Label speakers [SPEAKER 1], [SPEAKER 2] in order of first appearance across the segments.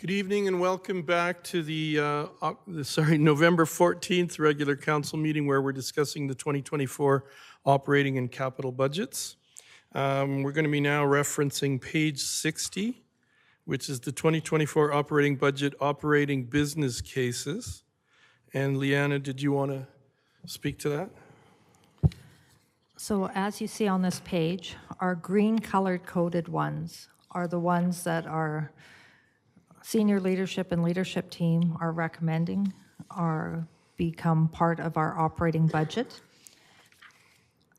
[SPEAKER 1] Good evening and welcome back to the November 14th regular council meeting where we're discussing the 2024 operating and capital budgets. We're going to be now referencing page 60, which is the 2024 operating budget operating business cases. And Leanna, did you want to speak to that?
[SPEAKER 2] So as you see on this page, our green colored coded ones are the ones that our senior leadership and leadership team are recommending are become part of our operating budget.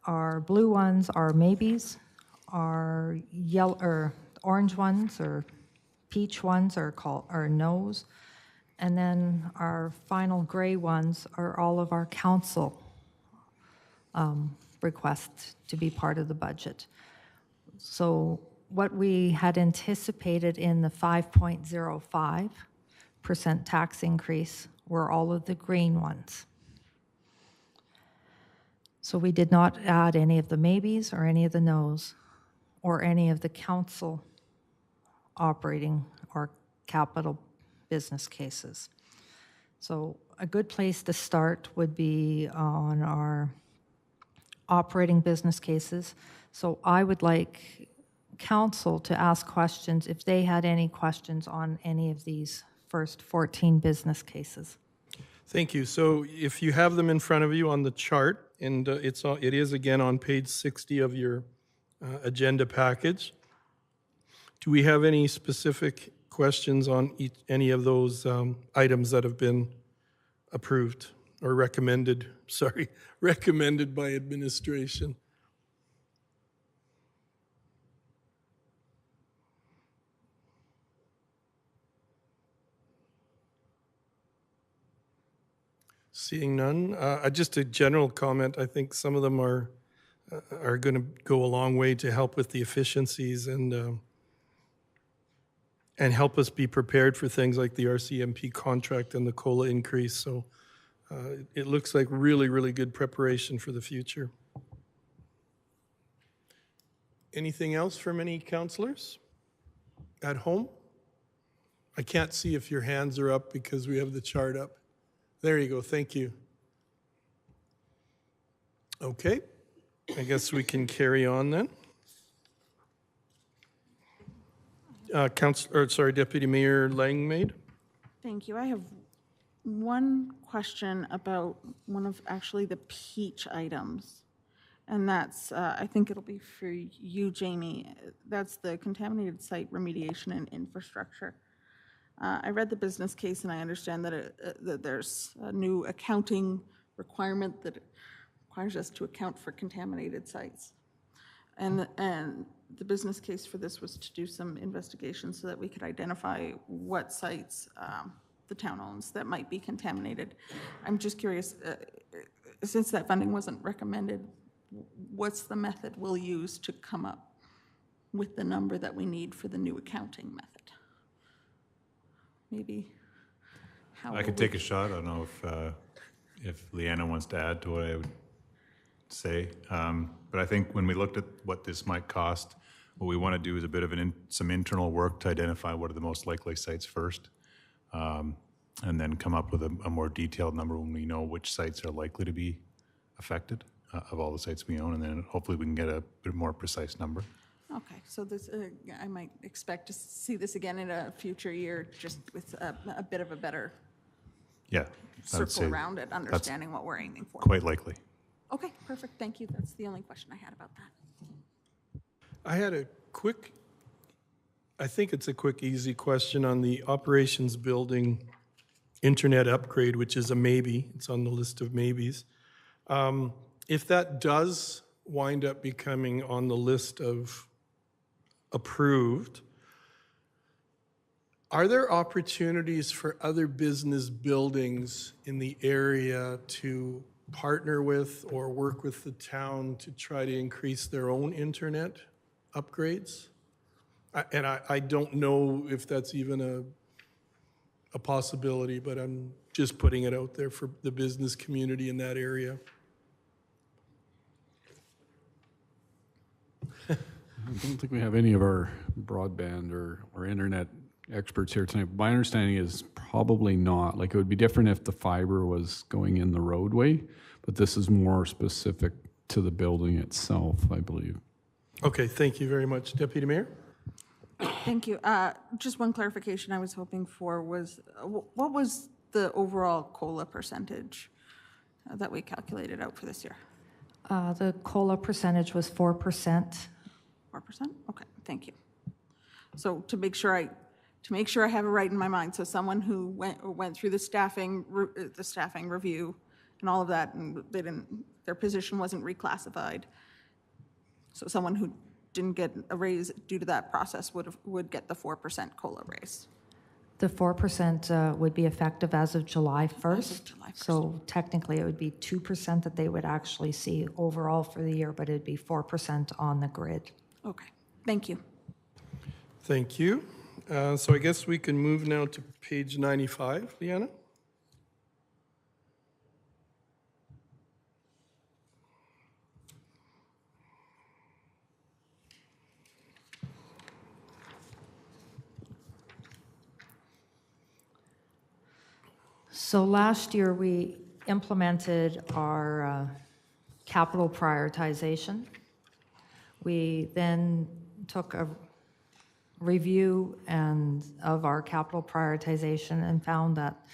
[SPEAKER 2] Our blue ones are maybes, our yellow or orange ones or peach ones are no's, and then our final gray ones are all of our council requests to be part of the budget. So what we had anticipated in the 5.05% tax increase were all of the green ones. So we did not add any of the maybes or any of the no's or any of the council operating or capital business cases. So a good place to start would be on our operating business cases. So I would like council to ask questions if they had any questions on any of these first 14 business cases.
[SPEAKER 1] Thank you. So if you have them in front of you on the chart, and it is again on page 60 of your agenda package, do we have any specific questions on any of those items that have been approved or recommended by administration? Seeing none, just a general comment. I think some of them are going to go a long way to help with the efficiencies and help us be prepared for things like the RCMP contract and the COLA increase. So it looks like really, really good preparation for the future. Anything else from any councillors at home? I can't see if your hands are up because we have the chart up. There you go. Thank you. Okay. I guess we can carry on then. Deputy Mayor Langmaid.
[SPEAKER 3] Thank you. I have one question about one of actually the peach items, and that's, I think it'll be for you, Jamie. That's the contaminated site remediation and infrastructure. I read the business case and I understand that there's a new accounting requirement that requires us to account for contaminated sites. And the business case for this was to do some investigation so that we could identify what sites the town owns that might be contaminated. I'm just curious, since that funding wasn't recommended, what's the method we'll use to come up with the number that we need for the new accounting method? Maybe how
[SPEAKER 4] I could take a shot. I don't know if Leanna wants to add to what I would say. But I think when we looked at what this might cost, what we want to do is a bit of some internal work to identify what are the most likely sites first, and then come up with a more detailed number when we know which sites are likely to be affected of all the sites we own, and then hopefully we can get a bit more precise number.
[SPEAKER 3] Okay, so this, I might expect to see this again in a future year, just with a bit of a better circle around it, understanding what we're aiming for.
[SPEAKER 4] Quite likely.
[SPEAKER 3] Okay, perfect, thank you. That's the only question I had about that.
[SPEAKER 1] I had I think it's a quick, easy question on the operations building internet upgrade, which is a maybe. It's on the list of maybes. If that does wind up becoming on the list of approved, are there opportunities for other business buildings in the area to partner with or work with the town to try to increase their own internet upgrades? I don't know if that's even a possibility, but I'm just putting it out there for the business community in that area.
[SPEAKER 5] I don't think we have any of our broadband or internet experts here tonight. My understanding is probably not. Like, it would be different if the fiber was going in the roadway, but this is more specific to the building itself, I believe.
[SPEAKER 1] Okay, thank you very much. Deputy Mayor?
[SPEAKER 3] Thank you. Just one clarification I was hoping for was, what was the overall COLA percentage that we calculated out for this year?
[SPEAKER 2] The COLA percentage was 4%.
[SPEAKER 3] 4%? Okay, thank you. So to make sure I have it right in my mind, so someone who went through the staffing review and all of that, and their position wasn't reclassified. So someone who didn't get a raise due to that process would get the 4% COLA raise.
[SPEAKER 2] The 4% would be effective as of July 1st.
[SPEAKER 3] July 1st.
[SPEAKER 2] So technically, it would be 2% that they would actually see overall for the year, but it'd be 4% on the grid.
[SPEAKER 3] Okay, thank you.
[SPEAKER 1] Thank you. So I guess we can move now to page 95, Leanna?
[SPEAKER 2] So last year, we implemented our capital prioritization. We then took a review of our capital prioritization and found that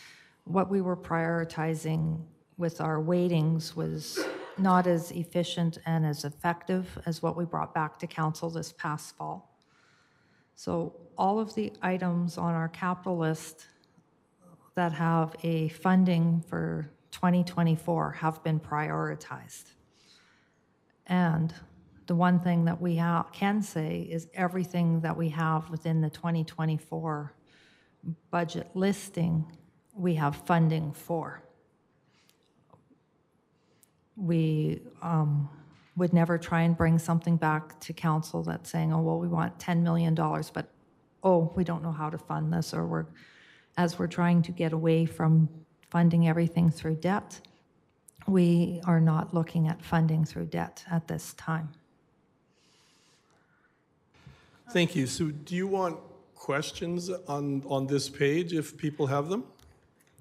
[SPEAKER 2] what we were prioritizing with our weightings was not as efficient and as effective as what we brought back to council this past fall. So all of the items on our capital list that have a funding for 2024 have been prioritized. And the one thing that we can say is everything that we have within the 2024 budget listing, we have funding for. We would never try and bring something back to council that's saying, oh, well, we want $10 million, but, oh, we don't know how to fund this, or as we're trying to get away from funding everything through debt, we are not looking at funding through debt at this time.
[SPEAKER 1] Thank you. So do you want questions on this page if people have them?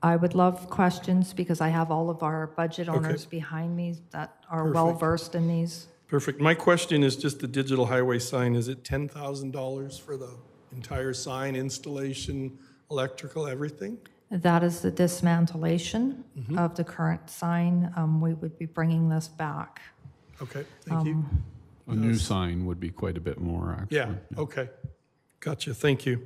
[SPEAKER 2] I would love questions because I have all of our budget owners behind me that are well-versed in these.
[SPEAKER 1] Perfect. My question is just the digital highway sign. Is it $10,000 for the entire sign, installation, electrical, everything?
[SPEAKER 2] That is the dismantlation of the current sign. We would be bringing this back.
[SPEAKER 1] Okay, thank you.
[SPEAKER 5] A new sign would be quite a bit more, actually.
[SPEAKER 1] Yeah, okay. Gotcha, thank you.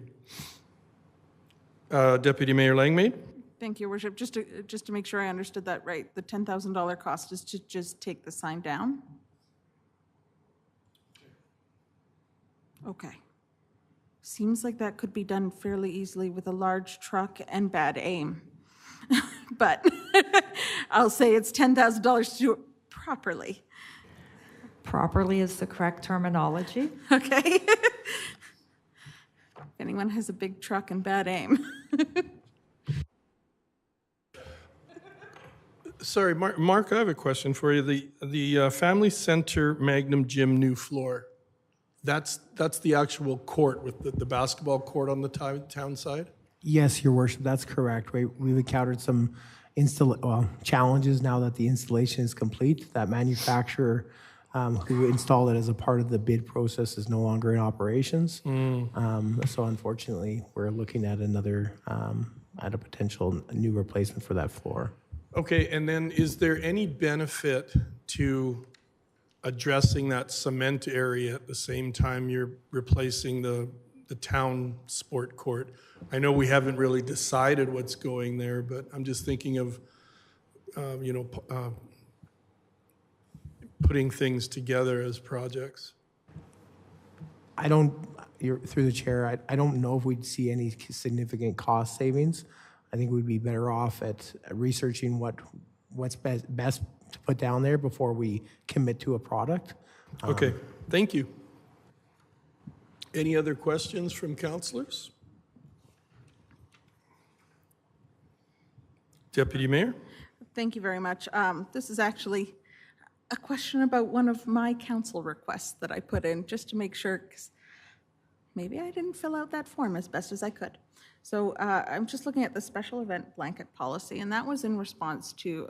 [SPEAKER 1] Deputy Mayor Langmaid?
[SPEAKER 3] Thank you, Your Worship. Just to make sure I understood that right, the $10,000 cost is to just take the sign down? Okay. Seems like that could be done fairly easily with a large truck and bad aim. But I'll say it's $10,000 to do it properly.
[SPEAKER 2] Properly is the correct terminology.
[SPEAKER 3] Okay? If anyone has a big truck and bad aim.
[SPEAKER 1] Sorry, Mark, I have a question for you. The Family Center Magnum Gym new floor, that's the actual court with the basketball court on the town side?
[SPEAKER 6] Yes, Your Worship, that's correct. We've encountered some challenges now that the installation is complete. That manufacturer who installed it as a part of the bid process is no longer in operations. So unfortunately, we're looking at at a potential new replacement for that floor.
[SPEAKER 1] Okay, and then is there any benefit to addressing that cement area at the same time you're replacing the town sport court? I know we haven't really decided what's going there, but I'm just thinking of, putting things together as projects.
[SPEAKER 6] Through the chair, I don't know if we'd see any significant cost savings. I think we'd be better off at researching what's best to put down there before we commit to a product.
[SPEAKER 1] Okay, thank you. Any other questions from councilors? Deputy Mayor?
[SPEAKER 3] Thank you very much. This is actually a question about one of my council requests that I put in, just to make sure, 'cause maybe I didn't fill out that form as best as I could. So I'm just looking at the special event blanket policy, and that was in response to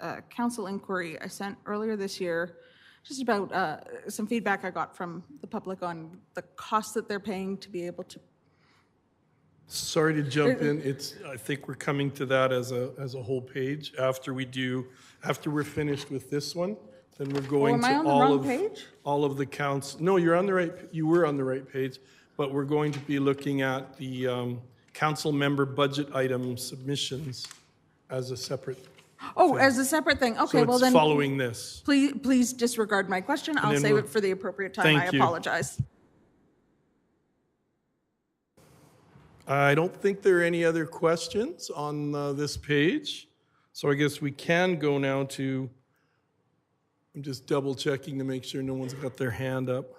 [SPEAKER 3] a council inquiry I sent earlier this year, just about some feedback I got from the public on the costs that they're paying to be able to.
[SPEAKER 1] Sorry to jump in. I think we're coming to that as a whole page after we're finished with this one. Then we're going
[SPEAKER 3] am I
[SPEAKER 1] to
[SPEAKER 3] on the
[SPEAKER 1] all
[SPEAKER 3] wrong
[SPEAKER 1] of
[SPEAKER 3] page?
[SPEAKER 1] all of the counts. No, you were on the right page, but we're going to be looking at the council member budget item submissions as a separate.
[SPEAKER 3] Oh, as a separate thing. Okay,
[SPEAKER 1] So
[SPEAKER 3] well
[SPEAKER 1] it's
[SPEAKER 3] then,
[SPEAKER 1] following this.
[SPEAKER 3] please disregard my question. I'll
[SPEAKER 1] then
[SPEAKER 3] save
[SPEAKER 1] we'll-
[SPEAKER 3] it for the appropriate time.
[SPEAKER 1] Thank
[SPEAKER 3] I
[SPEAKER 1] you.
[SPEAKER 3] apologize.
[SPEAKER 1] I don't think there are any other questions on this page. So I guess we can go now to, I'm just double checking to make sure no one's got their hand up.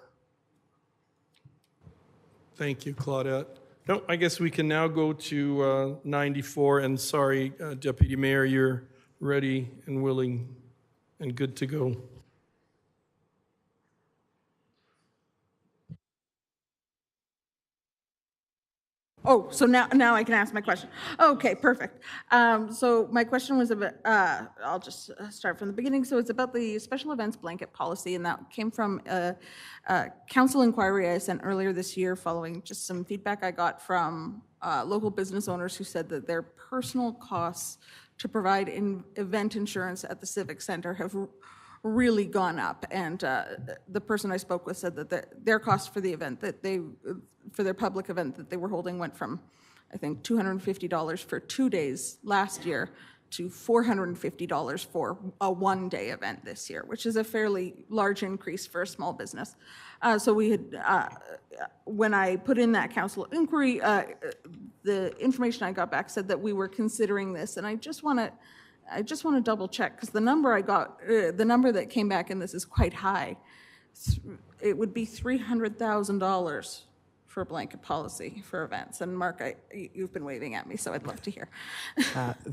[SPEAKER 1] Thank you, Claudette. No, I guess we can now go to 94, and sorry, Deputy Mayor, you're ready and willing and good to go.
[SPEAKER 3] Oh, so now I can ask my question. Okay, perfect. So my question was about, I'll just start from the beginning. So it's about the special events blanket policy, and that came from a council inquiry I sent earlier this year following just some feedback I got from local business owners who said that their personal costs to provide event insurance at the Civic Center have really gone up. And the person I spoke with said that their cost for the event for their public event that they were holding went from, I think, $250 for 2 days last year to $450 for a one-day event this year, which is a fairly large increase for a small business. So we had, when I put in that council inquiry, the information I got back said that we were considering this, and I just want to double check, because the number I got, the number that came back in this is quite high. It would be $300,000 for a blanket policy for events. And Mark, you've been waving at me, so I'd love to hear.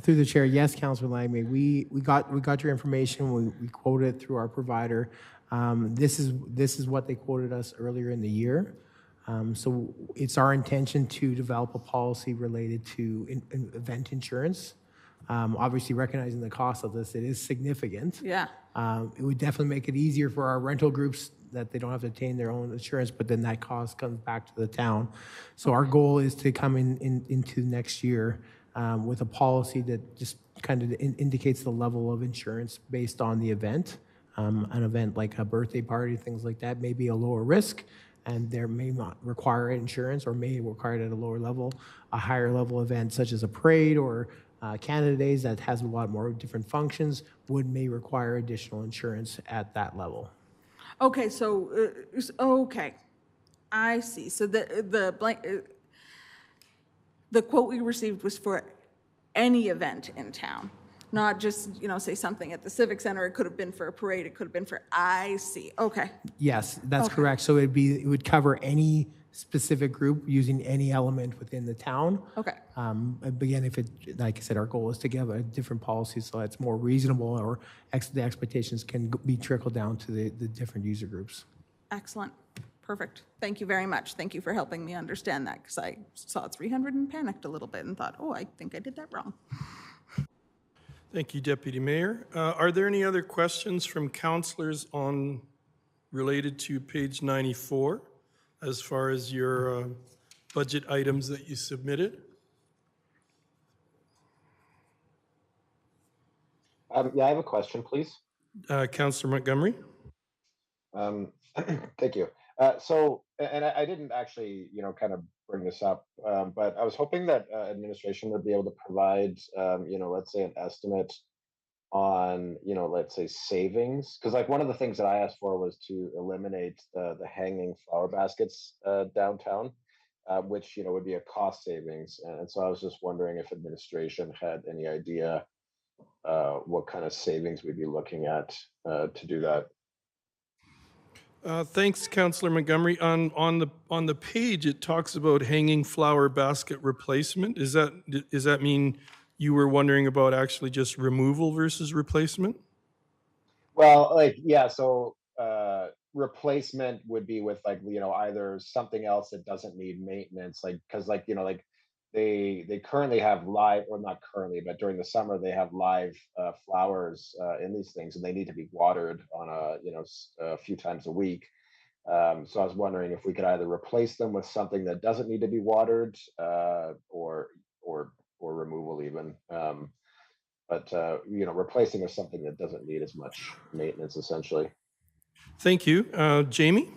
[SPEAKER 6] Through the chair, yes, Councilor Langmaid, we got your information. We quoted it through our provider. This is what they quoted us earlier in the year. So it's our intention to develop a policy related to event insurance. Obviously, recognizing the cost of this, it is significant.
[SPEAKER 3] Yeah.
[SPEAKER 6] It would definitely make it easier for our rental groups that they don't have to obtain their own insurance, but then that cost comes back to the town. So our goal is to come into next year with a policy that just kind of indicates the level of insurance based on the event. An event like a birthday party, things like that, may be a lower risk, and there may not require insurance or may require it at a lower level. A higher level event such as a parade or Canada Days that has a lot more different functions may require additional insurance at that level.
[SPEAKER 3] Okay, so, okay, I see. So the quote we received was for any event in town, not just, say something at the Civic Center. It could have been for a parade. It could have been for, I see. Okay.
[SPEAKER 6] Yes, that's correct. So it would cover any specific group using any element within the town.
[SPEAKER 3] Okay.
[SPEAKER 6] Again, like I said, our goal is to give a different policy so it's more reasonable, or the expectations can be trickled down to the different user groups.
[SPEAKER 3] Excellent. Perfect. Thank you very much. Thank you for helping me understand that, because I saw 300 and panicked a little bit and thought, oh, I think I did that wrong.
[SPEAKER 1] Thank you, Deputy Mayor. Are there any other questions from councillors related to page 94 as far as your budget items that you submitted?
[SPEAKER 7] Yeah, I have a question, please.
[SPEAKER 1] Councillor Montgomery?
[SPEAKER 7] Thank you. And I didn't actually, kind of bring this up, but I was hoping that administration would be able to provide, let's say an estimate on, let's say savings. Because like one of the things that I asked for was to eliminate the hanging flower baskets downtown, which, would be a cost savings. And so I was just wondering if administration had any idea what kind of savings we'd be looking at to do that.
[SPEAKER 1] Thanks, Councillor Montgomery. On the page, it talks about hanging flower basket replacement. Does that mean you were wondering about actually just removal versus replacement?
[SPEAKER 7] Well, yeah. So replacement would be with like, either something else that doesn't need maintenance, like, because like, like they currently have live, or not currently, but during the summer they have live flowers in these things, and they need to be watered on a few times a week. So I was wondering if we could either replace them with something that doesn't need to be watered, or removal even. But replacing with something that doesn't need as much maintenance, essentially.
[SPEAKER 1] Thank you. Jamie?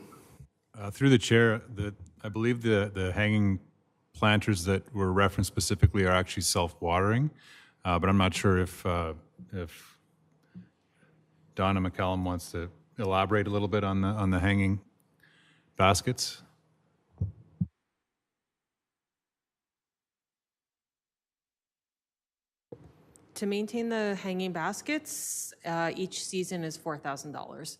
[SPEAKER 4] Through the chair, I believe the hanging planters that were referenced specifically are actually self-watering, but I'm not sure if Donna McCallum wants to elaborate a little bit on the hanging baskets.
[SPEAKER 8] To maintain the hanging baskets, each season is $4,000,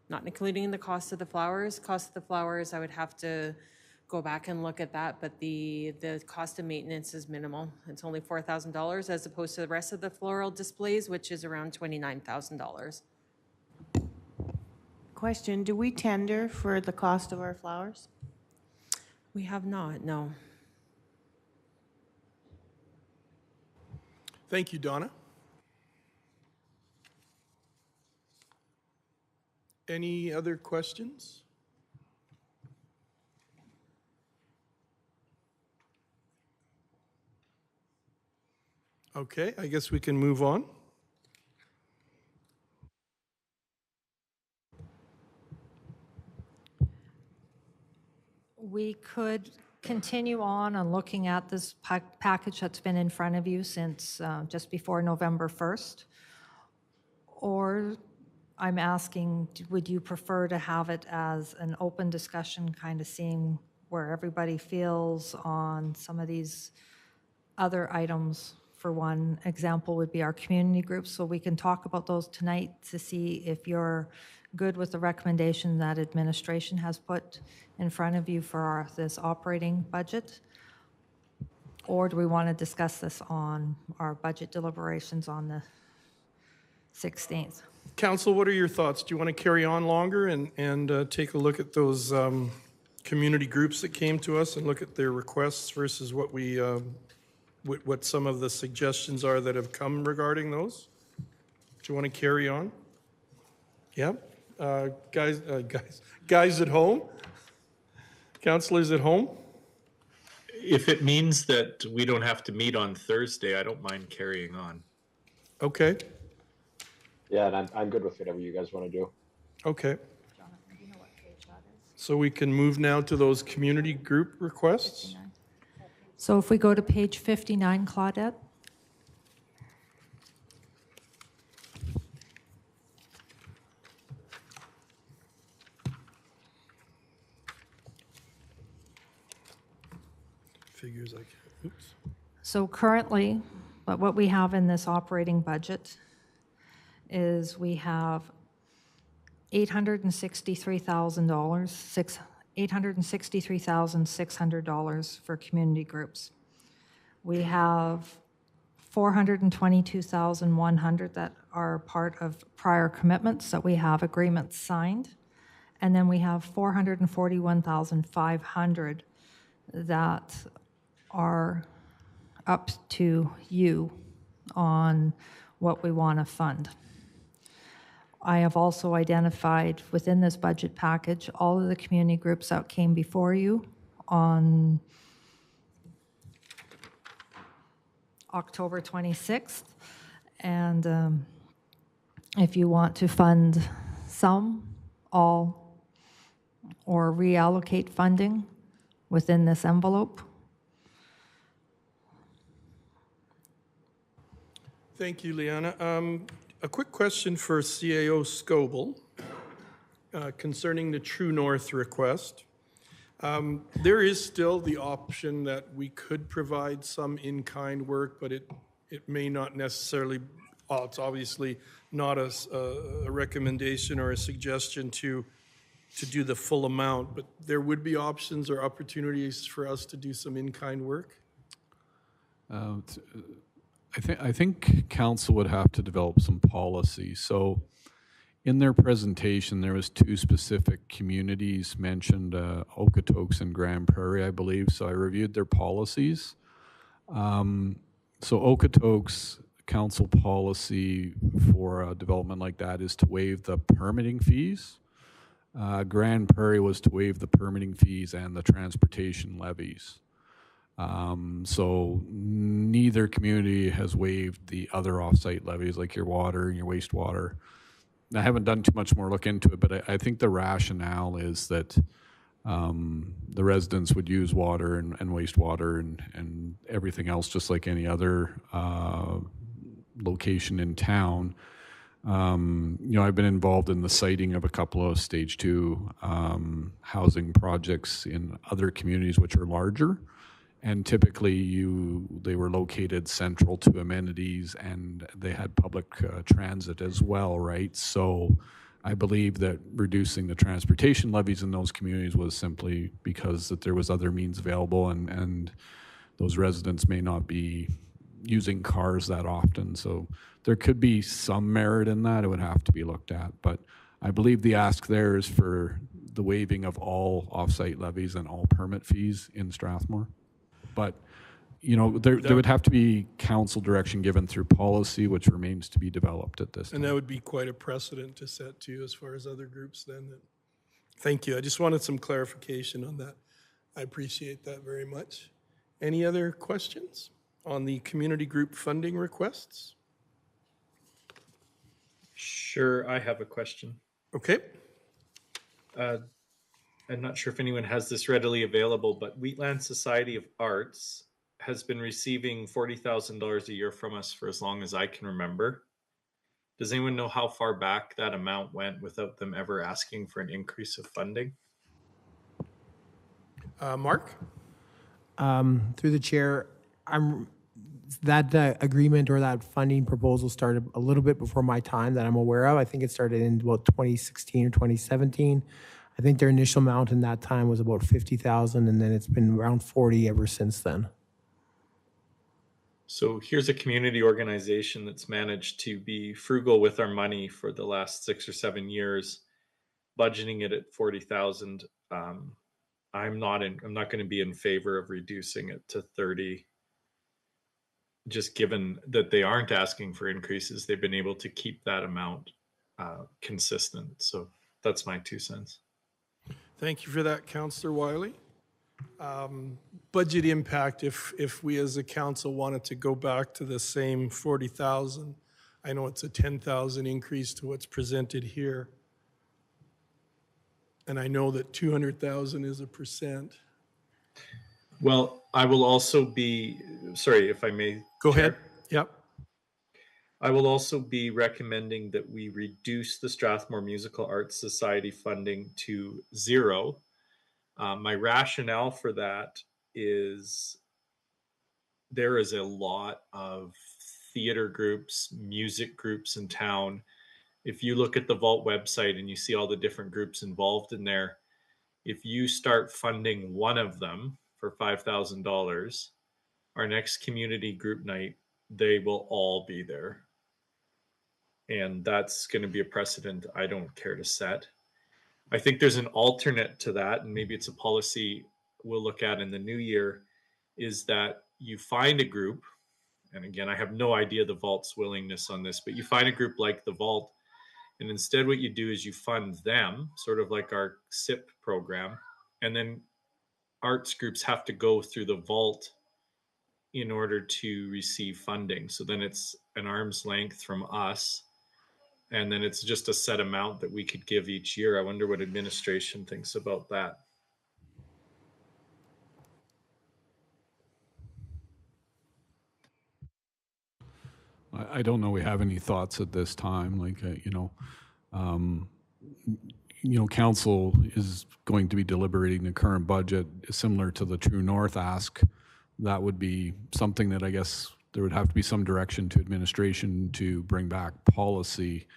[SPEAKER 8] not including the cost of the flowers. Cost of the flowers, I would have to go back and look at that, but the cost of maintenance is minimal. It's only $4,000 as opposed to the rest of the floral displays, which is around $29,000.
[SPEAKER 9] Question, do we tender for the cost of our flowers?
[SPEAKER 8] We have not, no.
[SPEAKER 1] Thank you, Donna. Any other questions? Okay, I guess we can move on.
[SPEAKER 2] We could continue on looking at this package that's been in front of you since just before November 1st. Or I'm asking, would you prefer to have it as an open discussion, kind of seeing where everybody feels on some of these other items? For one example would be our community groups, so we can talk about those tonight to see if you're good with the recommendation that administration has put in front of you for this operating budget? Or do we want to discuss this on our budget deliberations on the 16th?
[SPEAKER 1] Council, what are your thoughts? Do you want to carry on longer and take a look at those community groups that came to us and look at their requests versus what we, what some of the suggestions are that have come regarding those? Do you want to carry on? Yeah? Guys at home? Councilors at home?
[SPEAKER 10] If it means that we don't have to meet on Thursday, I don't mind carrying on.
[SPEAKER 1] Okay,
[SPEAKER 7] Yeah, and I'm good with whatever you guys want to do.
[SPEAKER 1] okay. So we can move now to those community group requests?
[SPEAKER 2] So if we go to page 59, Claudette?
[SPEAKER 1] Figures I can, oops.
[SPEAKER 2] So currently, but what we have in this operating budget is we have $863,000, $863,600 for community groups. We have $422,100 that are part of prior commitments that we have agreements signed. And then we have $441,500 that are up to you on what we want to fund. I have also identified within this budget package all of the community groups that came before you on October 26th. And if you want to fund some, all, or reallocate funding within this envelope.
[SPEAKER 1] Thank you, Liana. A quick question for CAO Scoble concerning the True North request. There is still the option that we could provide some in-kind work, but it may not necessarily, well, it's obviously not a recommendation or a suggestion to do the full amount, but there would be options or opportunities for us to do some in-kind work?
[SPEAKER 5] I think council would have to develop some policy. So in their presentation, there was two specific communities mentioned, Okotoks and Grand Prairie, I believe. So I reviewed their policies. So Okotoks council policy for a development like that is to waive the permitting fees. Grand Prairie was to waive the permitting fees and the transportation levies. So neither community has waived the other offsite levies like your water and your wastewater. I haven't done too much more look into it, but I think the rationale is that the residents would use water and wastewater and everything else just like any other location in town. I've been involved in the siting of a couple of stage 2 housing projects in other communities which are larger. And typically they were located central to amenities and they had public transit as well, right? So I believe that reducing the transportation levies in those communities was simply because that there was other means available and those residents may not be using cars that often. So there could be some merit in that. It would have to be looked at. But I believe the ask there is for the waiving of all offsite levies and all permit fees in Strathmore. But, there would have to be council direction given through policy, which remains to be developed at this time.
[SPEAKER 1] And that would be quite a precedent to set too, as far as other groups then. Thank you. I just wanted some clarification on that. I appreciate that very much. Any other questions on the community group funding requests?
[SPEAKER 10] Sure, I have a question.
[SPEAKER 1] Okay.
[SPEAKER 10] I'm not sure if anyone has this readily available, but Wheatland Society of Arts has been receiving $40,000 a year from us for as long as I can remember. Does anyone know how far back that amount went without them ever asking for an increase of funding?
[SPEAKER 1] Mark?
[SPEAKER 6] Through the chair, that agreement or that funding proposal started a little bit before my time that I'm aware of. I think it started in about 2016 or 2017. I think their initial amount in that time was about 50,000, and then it's been around 40 ever since then.
[SPEAKER 10] So here's a community organization that's managed to be frugal with our money for the last 6 or 7 years, budgeting it at 40,000. I'm not going to be in favor of reducing it to 30. Just given that they aren't asking for increases, they've been able to keep that amount consistent. So that's my 2 cents.
[SPEAKER 1] Thank you for that, Councillor Wiley. Budget impact, if we as a council wanted to go back to the same 40,000, I know it's a 10,000 increase to what's presented here. And I know that 200,000 is a percent.
[SPEAKER 10] Well, I will also be, sorry if I may.
[SPEAKER 1] Go ahead. Yep.
[SPEAKER 10] I will also be recommending that we reduce the Strathmore Musical Arts Society funding to 0. My rationale for that is there is a lot of theater groups, music groups in town. If you look at the Vault website and you see all the different groups involved in there, if you start funding one of them for $5,000, our next community group night, they will all be there. And that's going to be a precedent I don't care to set. I think there's an alternate to that, and maybe it's a policy we'll look at in the new year, is that you find a group, and again, I have no idea the Vault's willingness on this, but you find a group like the Vault, and instead what you do is you fund them, sort of like our SIP program, and then arts groups have to go through the Vault in order to receive funding. So then it's an arm's length from us, and then it's just a set amount that we could give each year. I wonder what administration thinks about that.
[SPEAKER 5] I don't know we have any thoughts at this time. Like, council is going to be deliberating the current budget similar to the True North ask. That would be something that I guess there would have to be some direction to administration to bring back policy.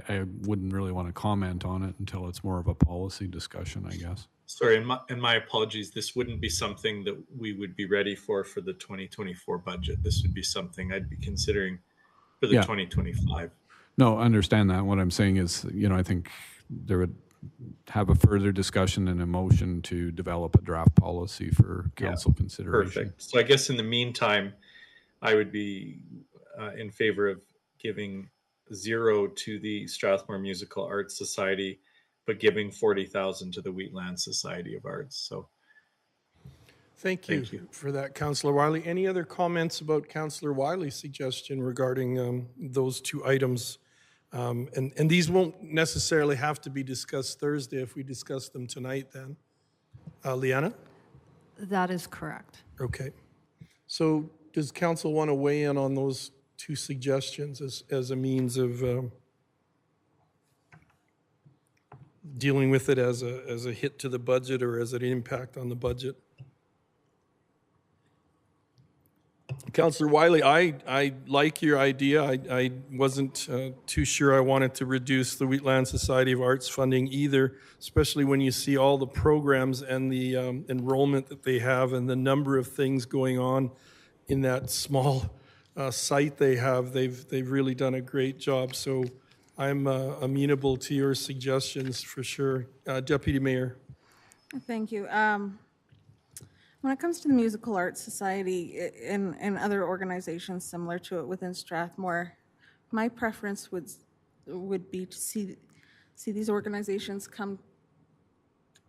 [SPEAKER 5] I wouldn't really want to comment on it until it's more of a policy discussion, I guess.
[SPEAKER 10] Sorry, and my apologies. This wouldn't be something that we would be ready for the 2024 budget. This would be something I'd be considering for the 2025.
[SPEAKER 5] No, I understand that. What I'm saying is, I think there would have a further discussion and a motion to develop a draft policy for council consideration.
[SPEAKER 10] Perfect. So I guess in the meantime, I would be in favor of giving 0 to the Strathmore Musical Arts Society, but giving 40,000 to the Wheatland Society of Arts. So
[SPEAKER 1] Thank you for that, Councillor Wiley. Any other comments about Councillor Wiley's suggestion regarding those two items? And these won't necessarily have to be discussed Thursday if we discuss them tonight then. Liana?
[SPEAKER 2] That is correct.
[SPEAKER 1] Okay. So does council want to weigh in on those two suggestions as a means of dealing with it as a hit to the budget or as an impact on the budget? Councillor Wiley, I like your idea. I wasn't too sure I wanted to reduce the Wheatland Society of Arts funding either, especially when you see all the programs and the enrollment that they have and the number of things going on in that small site they have. They've really done a great job. So I'm amenable to your suggestions for sure. Deputy Mayor.
[SPEAKER 3] Thank you. When it comes to the Musical Arts Society and other organizations similar to it within Strathmore, my preference would be to see these organizations come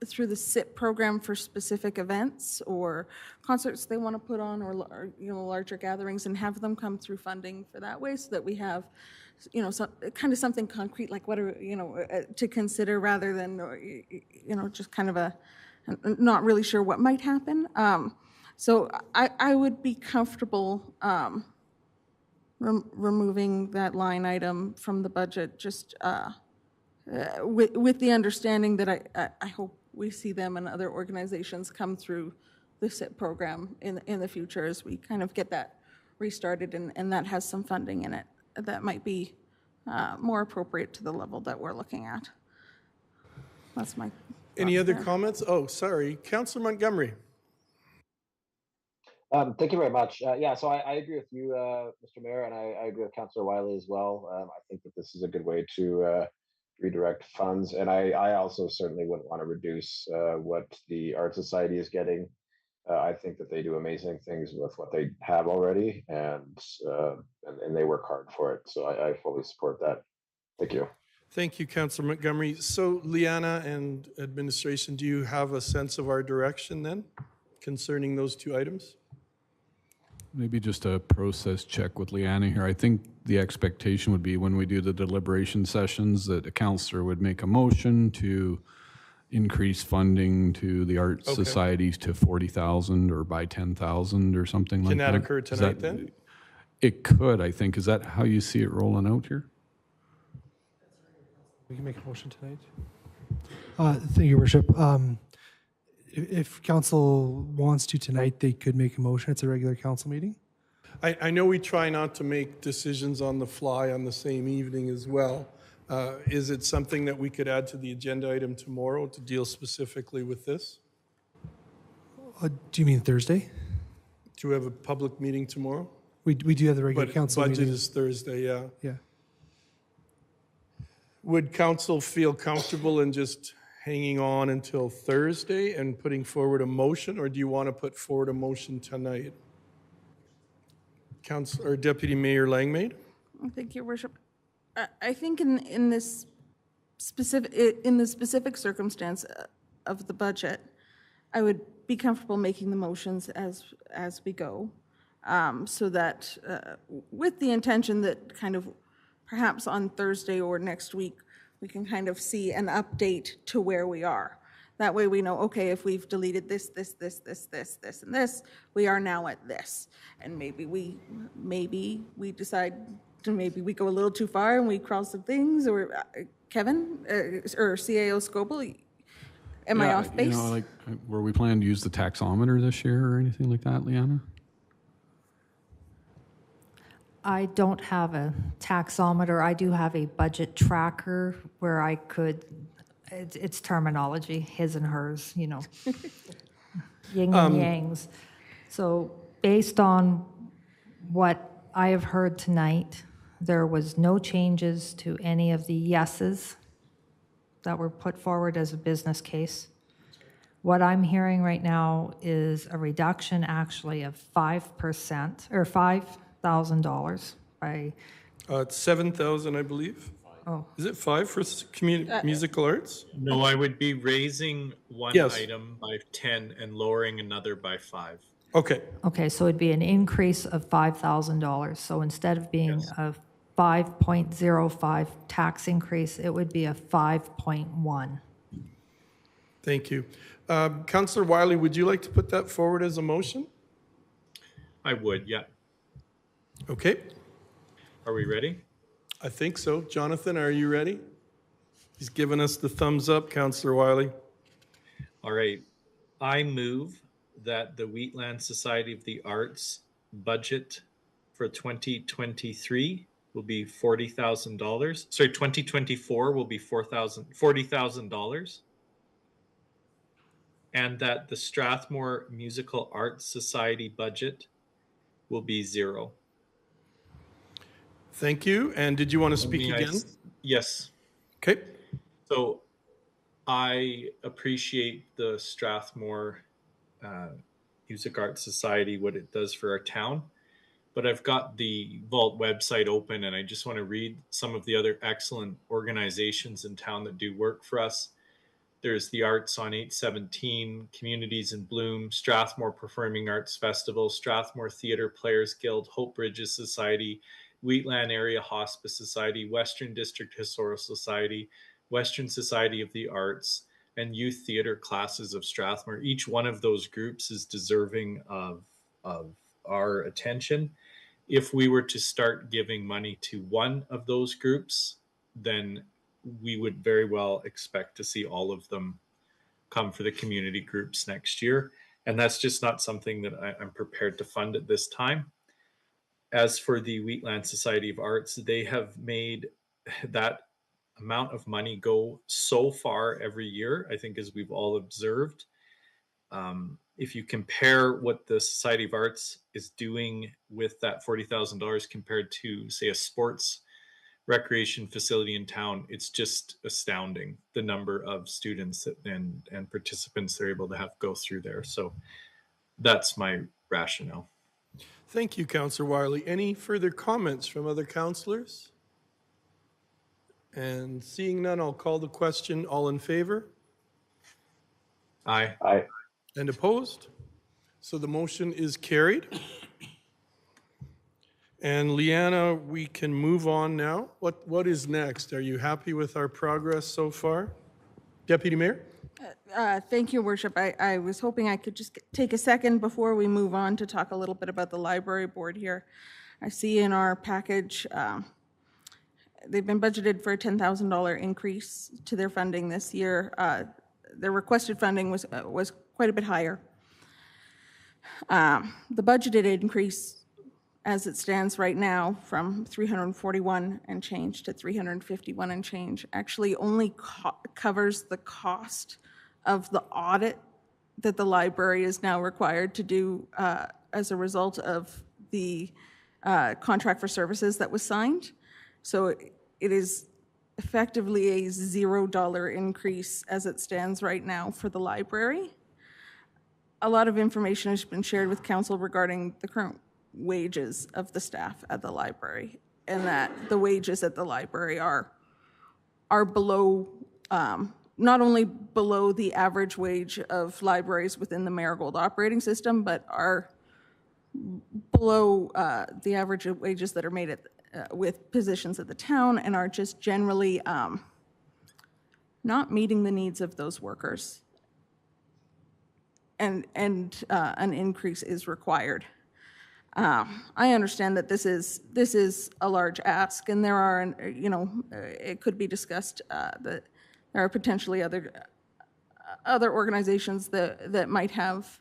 [SPEAKER 3] through the SIP program for specific events or concerts they want to put on, or larger gatherings, and have them come through funding for that way, so that we have kind of something concrete, like what are to consider, rather than just kind of a not really sure what might happen. So I would be comfortable removing that line item from the budget, just with the understanding that I hope we see them and other organizations come through the SIP program in the future as we kind of get that restarted, and that has some funding in it that might be more appropriate to the level that we're looking at. That's my
[SPEAKER 1] Any other comments? Oh, sorry. Councillor Montgomery.
[SPEAKER 7] Thank you very much. Yeah, so I agree with you, Mr. Mayor, and I agree with Councillor Wiley as well. I think that this is a good way to redirect funds, and I also certainly wouldn't want to reduce what the Art Society is getting. I think that they do amazing things with what they have already, and they work hard for it. So I fully support that. Thank you.
[SPEAKER 1] Thank you, Councillor Montgomery. So, Liana and administration, do you have a sense of our direction then concerning those two items?
[SPEAKER 5] Maybe just a process check with Liana here. I think the expectation would be when we do the deliberation sessions that a councillor would make a motion to increase funding to the art societies to 40,000 or by 10,000 or something like that.
[SPEAKER 1] Can that occur tonight then?
[SPEAKER 5] It could, I think. Is that how you see it rolling out here?
[SPEAKER 11] We can make a motion tonight. Thank you, Worship. If council wants to tonight, they could make a motion. It's a regular council meeting.
[SPEAKER 1] I know we try not to make decisions on the fly on the same evening as well. Is it something that we could add to the agenda item tomorrow to deal specifically with this?
[SPEAKER 11] Do you mean Thursday?
[SPEAKER 1] Do we have a public meeting tomorrow?
[SPEAKER 11] We do have the regular
[SPEAKER 1] But
[SPEAKER 11] council
[SPEAKER 1] budget
[SPEAKER 11] meeting.
[SPEAKER 1] is Thursday, yeah.
[SPEAKER 11] Yeah.
[SPEAKER 1] Would council feel comfortable in just hanging on until Thursday and putting forward a motion, or do you want to put forward a motion tonight? Council or Deputy Mayor Langmaid?
[SPEAKER 3] Thank you, Worship. I think in this specific circumstance of the budget, I would be comfortable making the motions as we go, so that with the intention that kind of perhaps on Thursday or next week we can kind of see an update to where we are. That way we know, okay, if we've deleted this, and this, we are now at this. And maybe we decide to maybe we go a little too far and we cross some things, or Kevin, or CAO Scoble, am I off base?
[SPEAKER 5] Were we planning to use the taxometer this year or anything like that, Liana?
[SPEAKER 2] I don't have a taxometer. I do have a budget tracker where I could, it's terminology, his and hers, yin and yangs. So based on what I have heard tonight, There was no changes to any of the yeses that were put forward as a business case. What I'm hearing right now is a reduction actually of 5% or $5,000 by,
[SPEAKER 1] It's 7,000, I believe.
[SPEAKER 2] oh,
[SPEAKER 1] Is it 5 for musical arts?
[SPEAKER 10] No, I would be raising one
[SPEAKER 1] Yes.
[SPEAKER 10] item by 10 and lowering another by 5.
[SPEAKER 1] Okay,
[SPEAKER 2] okay, so it'd be an increase of $5,000. So instead of being a 5.05 tax increase, it would be a 5.1.
[SPEAKER 1] thank you. Councillor Wiley, would you like to put that forward as a motion?
[SPEAKER 10] I would, yeah.
[SPEAKER 1] Okay,
[SPEAKER 10] Are we ready?
[SPEAKER 1] I think so. Jonathan, are you ready? He's given us the thumbs up, Councillor Wiley.
[SPEAKER 10] All right. I move that the Wheatland Society of the Arts budget for 2023 will be $40,000. Sorry, 2024 will be $40,000. And that the Strathmore Musical Arts Society budget will be 0.
[SPEAKER 1] Thank you. And did you want to speak
[SPEAKER 10] May I
[SPEAKER 1] again?
[SPEAKER 10] Yes.
[SPEAKER 1] Okay,
[SPEAKER 10] So I appreciate the Strathmore Music Arts Society, what it does for our town. But I've got the Vault website open and I just want to read some of the other excellent organizations in town that do work for us. There's the Arts on 817, Communities in Bloom, Strathmore Performing Arts Festival, Strathmore Theatre Players Guild, Hope Bridges Society, Wheatland Area Hospice Society, Western District Historical Society, Western Society of the Arts, and Youth Theatre Classes of Strathmore. Each one of those groups is deserving of our attention. If we were to start giving money to one of those groups, then we would very well expect to see all of them come for the community groups next year. And that's just not something that I'm prepared to fund at this time. As for the Wheatland Society of Arts, they have made that amount of money go so far every year, I think, as we've all observed. If you compare what the Society of Arts is doing with that $40,000 compared to, say, a sports recreation facility in town, it's just astounding the number of students and participants they're able to have go through there. So that's my rationale.
[SPEAKER 1] thank you, Councillor Wiley. Any further comments from other councillors? And seeing none, I'll call the question. All in favor
[SPEAKER 10] Aye.
[SPEAKER 7] Aye.
[SPEAKER 1] and opposed? So the motion is carried. And Leanna, we can move on now. What is next? Are you happy with our progress so far? Deputy Mayor?
[SPEAKER 3] Thank you, Worship. I was hoping I could just take a second before we move on to talk a little bit about the library board here. I see in our package, they've been budgeted for a $10,000 increase to their funding this year. Their requested funding was quite a bit higher. The budgeted increase, as it stands right now, from 341 and change to 351 and change, actually only covers the cost of the audit that the library is now required to do as a result of the contract for services that was signed. So it is effectively a $0 increase as it stands right now for the library. A lot of information has been shared with council regarding the current wages of the staff at the library, and that the wages at the library are below, not only below the average wage of libraries within the Marigold operating system, but are below the average of wages that are made at, with positions at the town, and are just generally not meeting the needs of those workers. And an increase is required. I understand that this is a large ask, and there are, it could be discussed that there are potentially other organizations that might have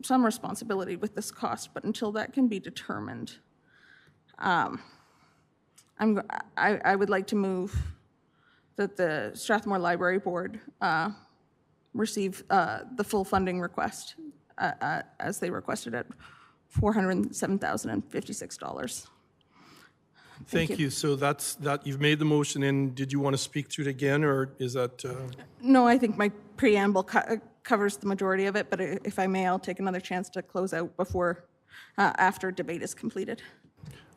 [SPEAKER 3] some responsibility with this cost, but until that can be determined, I would like to move that the Strathmore Library Board receive the full funding request as they requested it. $407,056.
[SPEAKER 1] Thank you. So you've made the motion, and did you want to speak to it again, or is that?
[SPEAKER 3] No, I think my preamble covers the majority of it, but if I may, I'll take another chance to close out after debate is completed.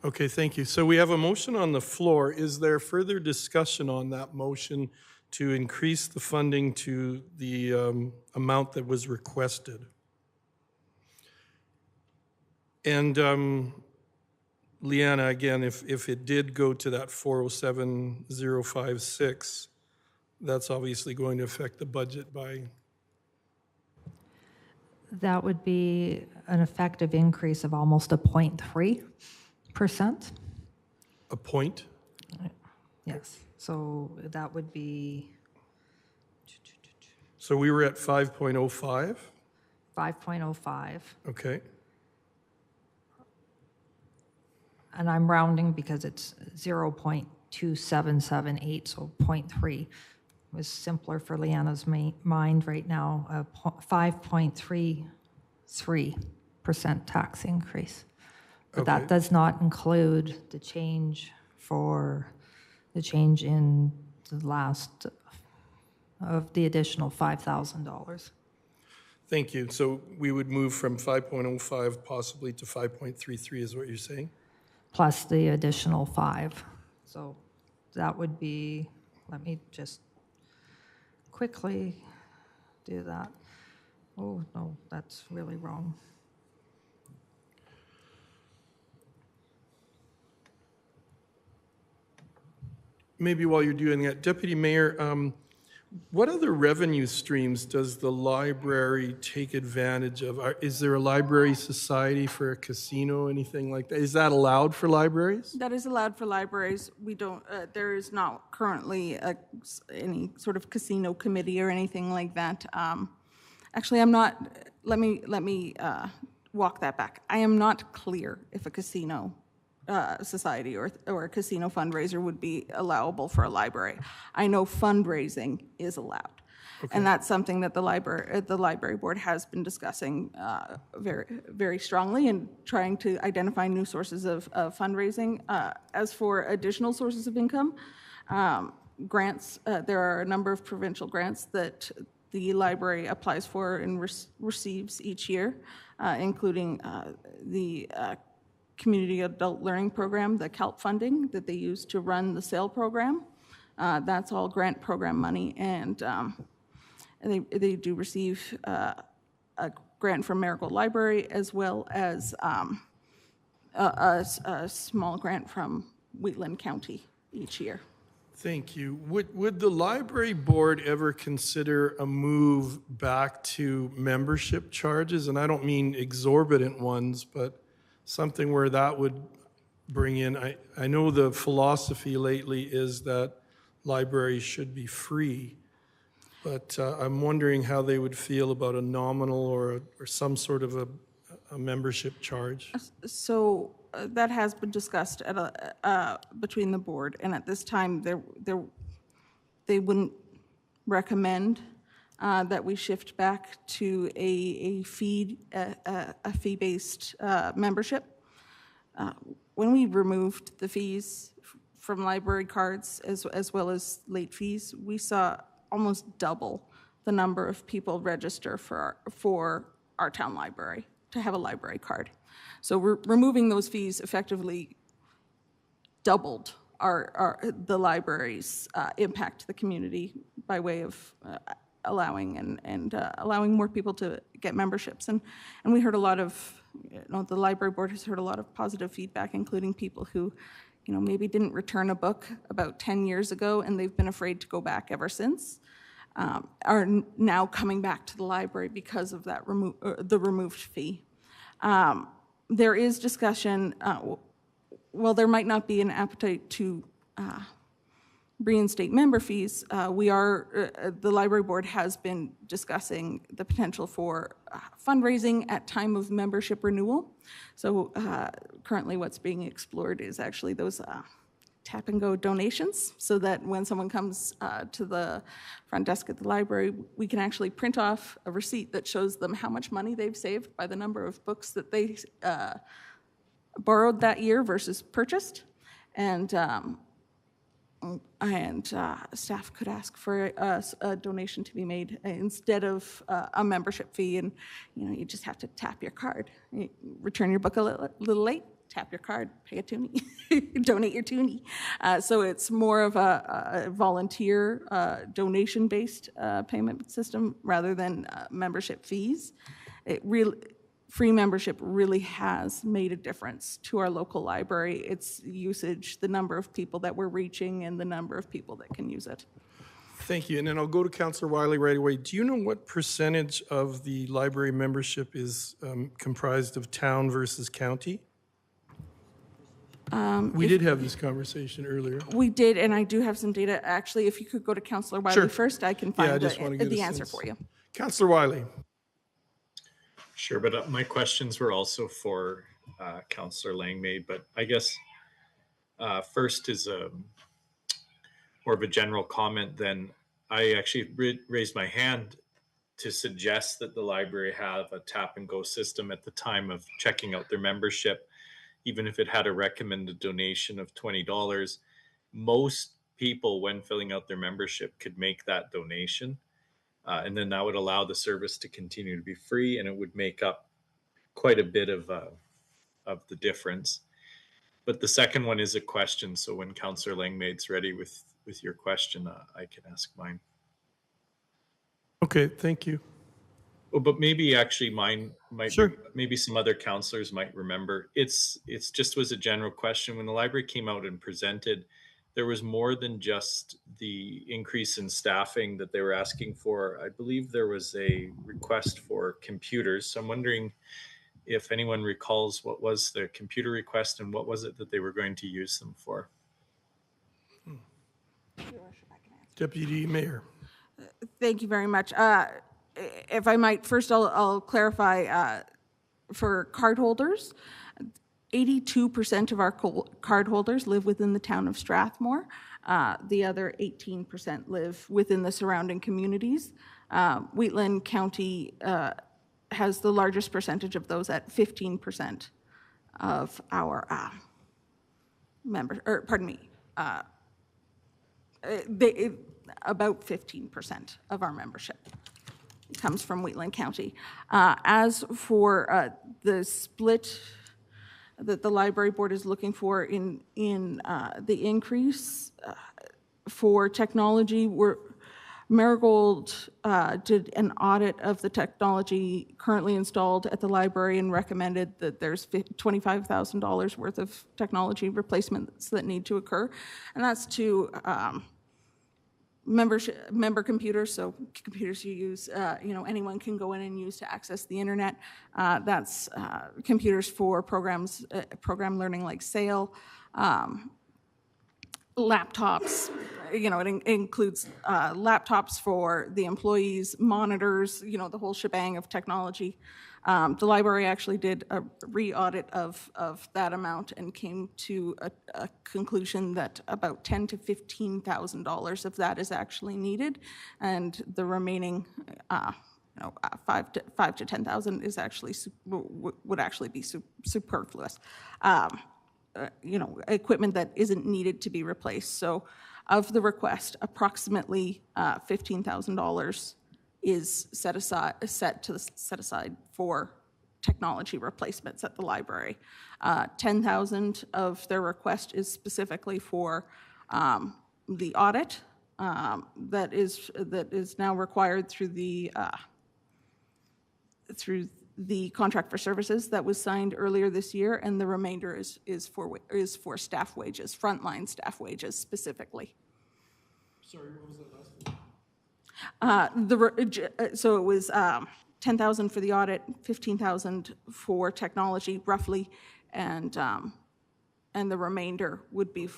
[SPEAKER 1] Okay, thank you. So we have a motion on the floor. Is there further discussion on that motion to increase the funding to the amount that was requested? And Leanna, again, if it did go to that 407,056, that's obviously going to affect the budget by...
[SPEAKER 2] That would be an effective increase of almost a 0.3%.
[SPEAKER 1] A point?
[SPEAKER 2] Yes, so that would be
[SPEAKER 1] So we were at 5.05?
[SPEAKER 2] 5.05.
[SPEAKER 1] Okay.
[SPEAKER 2] And I'm rounding because it's 0.2778, so 0.3 was simpler for Leanna's mind right now, a 5.33% tax increase. But that does not include the change in the last of the additional $5,000.
[SPEAKER 1] Thank you. So we would move from 5.05 possibly to 5.33 is what you're saying?
[SPEAKER 2] Plus the additional 5. So that would be, let me just quickly do that. Oh, no, that's really wrong.
[SPEAKER 1] Maybe while you're doing that, Deputy Mayor, what other revenue streams does the library take advantage of? Is there a library society for a casino, anything like that? Is that allowed for libraries?
[SPEAKER 3] That is allowed for libraries. We don't, there is not currently any sort of casino committee or anything like that. Actually, I'm not, let me walk that back. I am not clear if a casino society or a casino fundraiser would be allowable for a library. I know fundraising is allowed. Okay. And that's something that the library board has been discussing very, very strongly and trying to identify new sources of fundraising. As for additional sources of income, grants, there are a number of provincial grants that the library applies for and receives each year, including the Community Adult Learning Program, the CALP funding that they use to run the SAIL program. That's all grant program money, and they do receive a grant from Marigold Library as well as a small grant from Wheatland County each year.
[SPEAKER 1] Thank you. Would the library board ever consider a move back to membership charges? And I don't mean exorbitant ones, but something where that would bring in, I know the philosophy lately is that libraries should be free, but I'm wondering how they would feel about a nominal or some sort of a membership charge.
[SPEAKER 3] So that has been discussed at between the board, and at this time they wouldn't recommend that we shift back to a fee-based membership. When we removed the fees from library cards as well as late fees, we saw almost double the number of people register for our town library to have a library card. So removing those fees effectively doubled the library's impact to the community by way of allowing allowing more people to get memberships. And we heard a lot of, the library board has heard a lot of positive feedback, including people who, maybe didn't return a book about 10 years ago and they've been afraid to go back ever since, are now coming back to the library because of that the removed fee. There is discussion, well, there might not be an appetite to reinstate member fees. The library board has been discussing the potential for fundraising at time of membership renewal. So currently what's being explored is actually those tap and go donations, so that when someone comes to the front desk at the library, we can actually print off a receipt that shows them how much money they've saved by the number of books that they borrowed that year versus purchased. and staff could ask for a donation to be made instead of a membership fee, and you just have to tap your card. You return your book a little late, tap your card, pay a toonie, donate your toonie. So it's more of a volunteer donation-based payment system rather than membership fees. Free membership really has made a difference to our local library. Its usage, the number of people that we're reaching, and the number of people that can use it.
[SPEAKER 1] Thank you. And then I'll go to Councillor Wiley right away. Do you know what percentage of the library membership is comprised of town versus county? We did have this conversation earlier.
[SPEAKER 3] We did, and I do have some data. Actually, if you could go to Councillor Wiley first, I can find the answer for you.
[SPEAKER 1] Councillor Wiley.
[SPEAKER 10] Sure, but my questions were also for Councillor Langmaid, but I guess first is more of a general comment. Then I actually raised my hand to suggest that the library have a tap and go system at the time of checking out their membership, even if it had a recommended donation of $20. Most people, when filling out their membership, could make that donation. And then that would allow the service to continue to be free, and it would make up quite a bit of the difference. But the second one is a question. So when Councillor Langmaid's ready with your question, I can ask mine.
[SPEAKER 1] Okay, thank you.
[SPEAKER 10] Oh, but maybe actually mine might,
[SPEAKER 1] Sure.
[SPEAKER 10] Maybe some other councillors might remember. It's just was a general question. When the library came out and presented, there was more than just the increase in staffing that they were asking for. I believe there was a request for computers. So I'm wondering if anyone recalls what was the computer request and what was it that they were going to use them for?
[SPEAKER 1] Deputy Mayor.
[SPEAKER 3] Thank you very much. If I might, first I'll clarify for cardholders. 82% of our cardholders live within the town of Strathmore. The other 18% live within the surrounding communities. Wheatland County has the largest percentage of those at 15% of our members, or pardon me, about 15% of our membership comes from Wheatland County. As for the split that the library board is looking for in the increase for technology, Marigold did an audit of the technology currently installed at the library and recommended that there's $25,000 worth of technology replacements that need to occur, and that's to member computers, so computers you use, anyone can go in and use to access the internet. That's computers for programs, program learning like SAIL, laptops, it includes laptops for the employees, monitors, the whole shebang of technology. The library actually did a re-audit of that amount and came to a conclusion that about $10,000 to $15,000 of that is actually needed, and the remaining $5,000 to $10,000 is actually would actually be superfluous. Equipment that isn't needed to be replaced. So, of the request, approximately $15,000 is set aside for technology replacements at the library. $10,000 of their request is specifically for the audit that is now required through the contract for services that was signed earlier this year, and the remainder is for staff wages, frontline staff wages specifically.
[SPEAKER 1] Sorry, what was that last one?
[SPEAKER 3] So it was $10,000 for the audit, $15,000 for technology, roughly, and the remainder would be.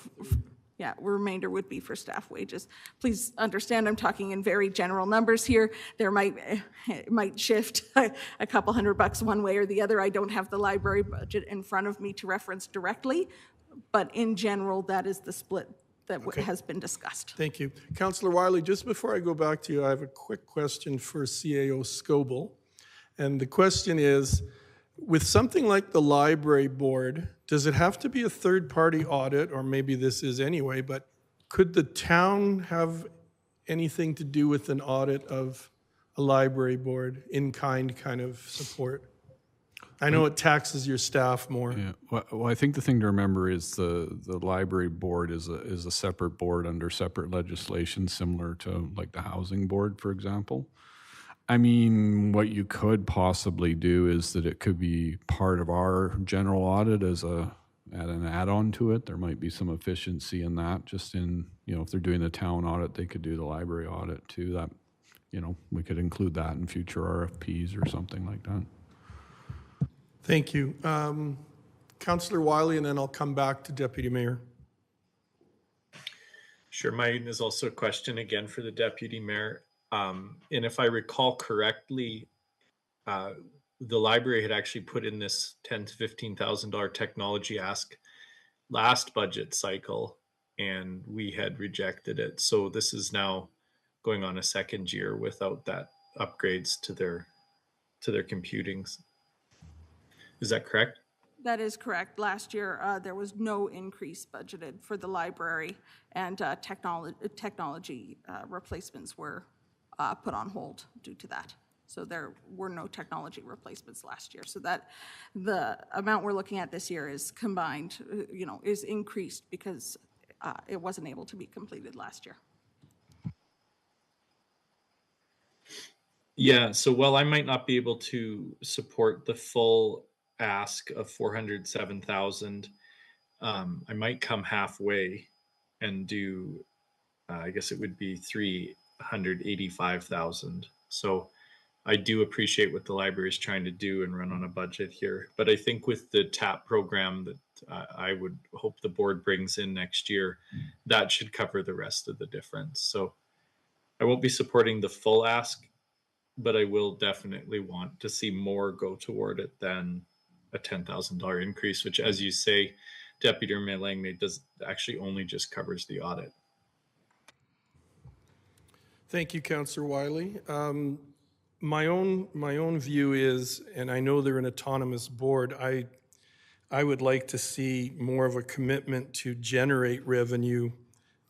[SPEAKER 3] Remainder would be for staff wages. Please understand, I'm talking in very general numbers here. There might shift a couple $100 one way or the other. I don't have the library budget in front of me to reference directly, but in general, that is the split that has been discussed.
[SPEAKER 1] Thank you. Councillor Wiley, just before I go back to you, I have a quick question for CAO Scoble. And the question is, with something like the library board, does it have to be a third-party audit, or maybe this is anyway, but could the town have anything to do with an audit of a library board, in-kind kind of support? I know it taxes your staff more.
[SPEAKER 5] Yeah, well, I think the thing to remember is the library board is a separate board under separate legislation, similar to like the housing board, for example. I mean, what you could possibly do is that it could be part of our general audit as an add-on to it. There might be some efficiency in that, just in, if they're doing the town audit, they could do the library audit too. That, we could include that in future RFPs or something like that.
[SPEAKER 1] Thank you. Councillor Wiley, and then I'll come back to Deputy Mayor.
[SPEAKER 10] Sure, mine is also a question again for the Deputy Mayor. And if I recall correctly, the library had actually put in this $10,000 to $15,000 technology ask last budget cycle, and we had rejected it. So this is now going on a second year without that upgrades to their computing. Is that correct?
[SPEAKER 3] That is correct. Last year, there was no increase budgeted for the library, and technology replacements were put on hold due to that. So there were no technology replacements last year. So that the amount we're looking at this year is combined, is increased because it wasn't able to be completed last year.
[SPEAKER 10] Yeah, so while I might not be able to support the full ask of 407,000, I might come halfway and do, I guess it would be 385,000. So I do appreciate what the library is trying to do and run on a budget here. But I think with the TAP program that I would hope the board brings in next year, that should cover the rest of the difference. So I won't be supporting the full ask, but I will definitely want to see more go toward it than a $10,000 increase, which, as you say, Deputy Mayor Langmaid, does actually only just covers the audit.
[SPEAKER 1] Thank you, Councillor Wiley. My own view is, and I know they're an autonomous board, I would like to see more of a commitment to generate revenue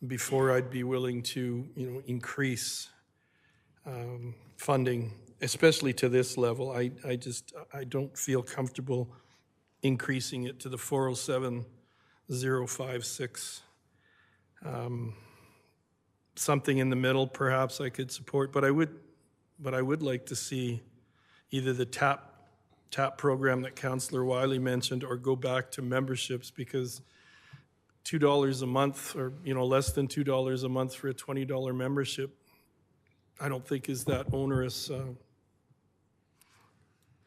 [SPEAKER 1] before I'd be willing to, increase funding, especially to this level. I don't feel comfortable increasing it to the 407,056. Something in the middle, perhaps I could support, but I would like to see either the TAP program that Councillor Wiley mentioned, or go back to memberships, because $2 a month, or less than $2 a month for a $20 membership, I don't think is that onerous.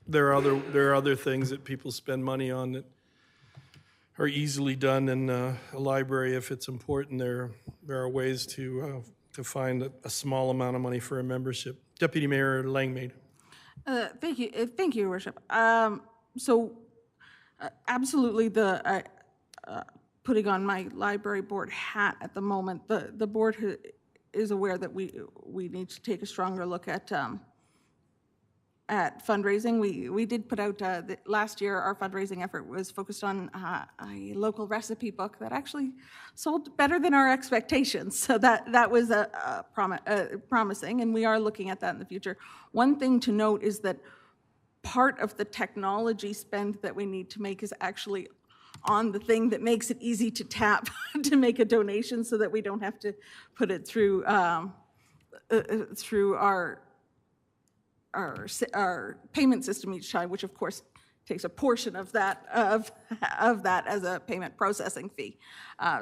[SPEAKER 1] There are other things that people spend money on that are easily done in a library if it's important. There are ways to find a small amount of money for a membership. Deputy Mayor Langmaid.
[SPEAKER 3] Thank you, Your Worship. Absolutely, putting on my library board hat at the moment, the board is aware that we need to take a stronger look at fundraising. We did put out, last year, our fundraising effort was focused on a local recipe book that actually sold better than our expectations. So that was promising, and we are looking at that in the future. One thing to note is that part of the technology spend that we need to make is actually on the thing that makes it easy to tap to make a donation, so that we don't have to put it through our payment system each time, which of course takes a portion of that as a payment processing fee.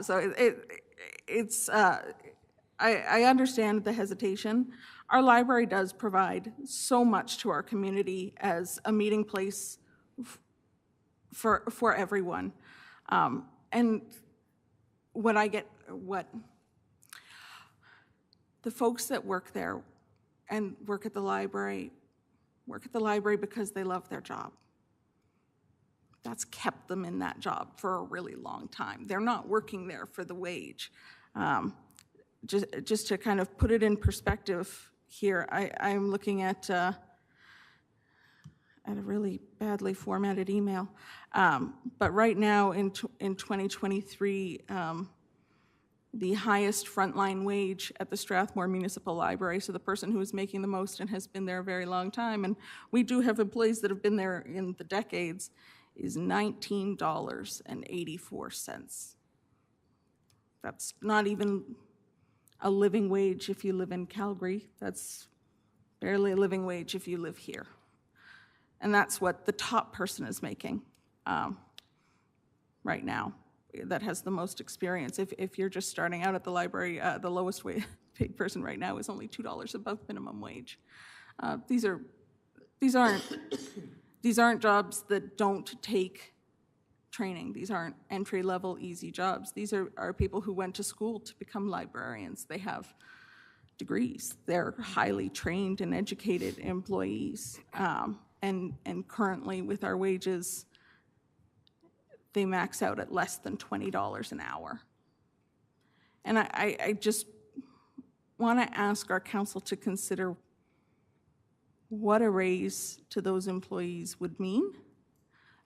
[SPEAKER 3] So I understand the hesitation. Our library does provide so much to our community as a meeting place for everyone. And what the folks that work there and work at the library because they love their job. That's kept them in that job for a really long time. They're not working there for the wage. Just to kind of put it in perspective here, I'm looking at at a really badly formatted email. But right now in 2023, the highest frontline wage at the Strathmore Municipal Library, so the person who is making the most and has been there a very long time, and we do have employees that have been there in the decades, is $19.84. That's not even a living wage if you live in Calgary. That's barely a living wage if you live here. And that's what the top person is making right now that has the most experience. If you're just starting out at the library, the lowest paid person right now is only $2 above minimum wage. These aren't jobs that don't take training. These aren't entry-level easy jobs. These are people who went to school to become librarians. They have degrees. They're highly trained and educated employees. And currently with our wages, they max out at less than $20 an hour. And I just want to ask our council to consider what a raise to those employees would mean,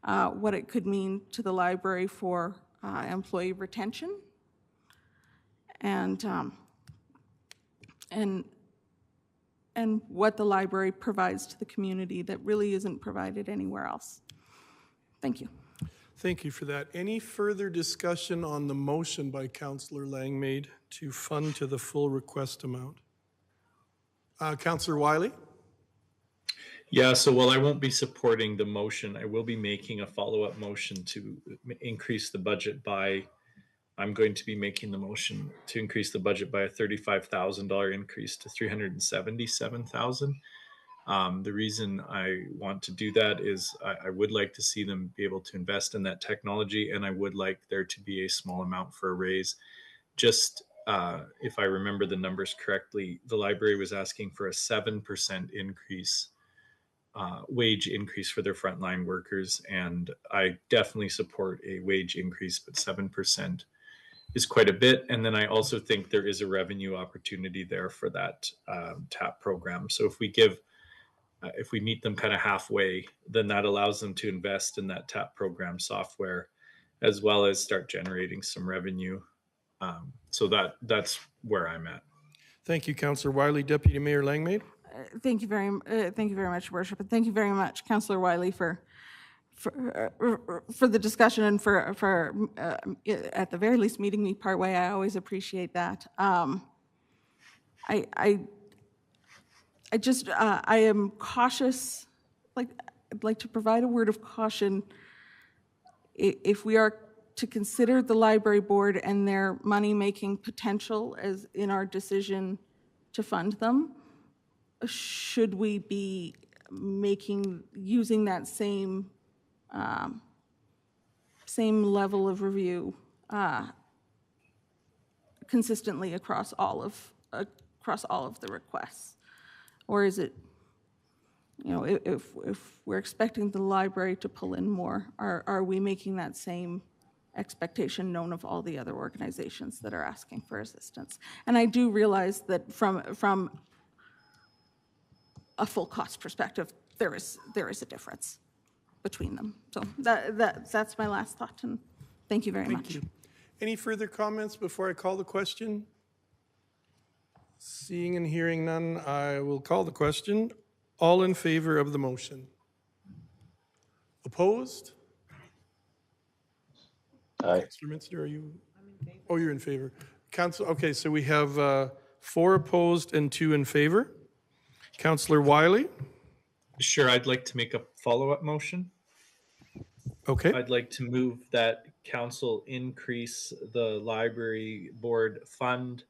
[SPEAKER 3] what it could mean to the library for employee retention, and what the library provides to the community that really isn't provided anywhere else. Thank you.
[SPEAKER 1] Thank you for that. Any further discussion on the motion by Councillor Langmaid to fund to the full request amount? Councillor Wiley?
[SPEAKER 10] Yeah, so while I won't be supporting the motion, I will be making a follow-up motion to increase the budget by, I'm going to be making the motion to increase the budget by a $35,000 increase to $377,000. The reason I want to do that is I would like to see them be able to invest in that technology, and I would like there to be a small amount for a raise. Just if I remember the numbers correctly, the library was asking for a 7% increase, wage increase for their frontline workers, and I definitely support a wage increase, but 7% is quite a bit. And then I also think there is a revenue opportunity there for that TAP program. So if we give if we meet them kind of halfway, then that allows them to invest in that TAP program software, as well as start generating some revenue. So that's where I'm at.
[SPEAKER 1] Thank you, Councillor Wiley. Deputy Mayor Langmaid?
[SPEAKER 3] Thank you very much, Worship, and thank you very much, Councillor Wiley, for the discussion and for at the very least meeting me partway. I always appreciate that. I am cautious. I'd like to provide a word of caution. If we are to consider the library board and their money-making potential as in our decision to fund them, should we be using that same level of review consistently across all of the requests? Or is it, if we're expecting the library to pull in more, are we making that same expectation known of all the other organizations that are asking for assistance? And I do realize that from a full cost perspective, there is a difference between them. So that's my last thought, and thank you very much.
[SPEAKER 1] Thank you. Any further comments before I call the question? Seeing and hearing none, I will call the question. All in favor of the motion? Opposed?
[SPEAKER 7] Aye.
[SPEAKER 1] Councillor Minster, are you? I'm in favor. Oh, you're in favor. Council, okay, so we have 4 opposed and 2 in favor. Councillor Wiley?
[SPEAKER 10] Sure, I'd like to make a follow-up motion.
[SPEAKER 1] Okay.
[SPEAKER 10] I'd like to move that council increase the library board fund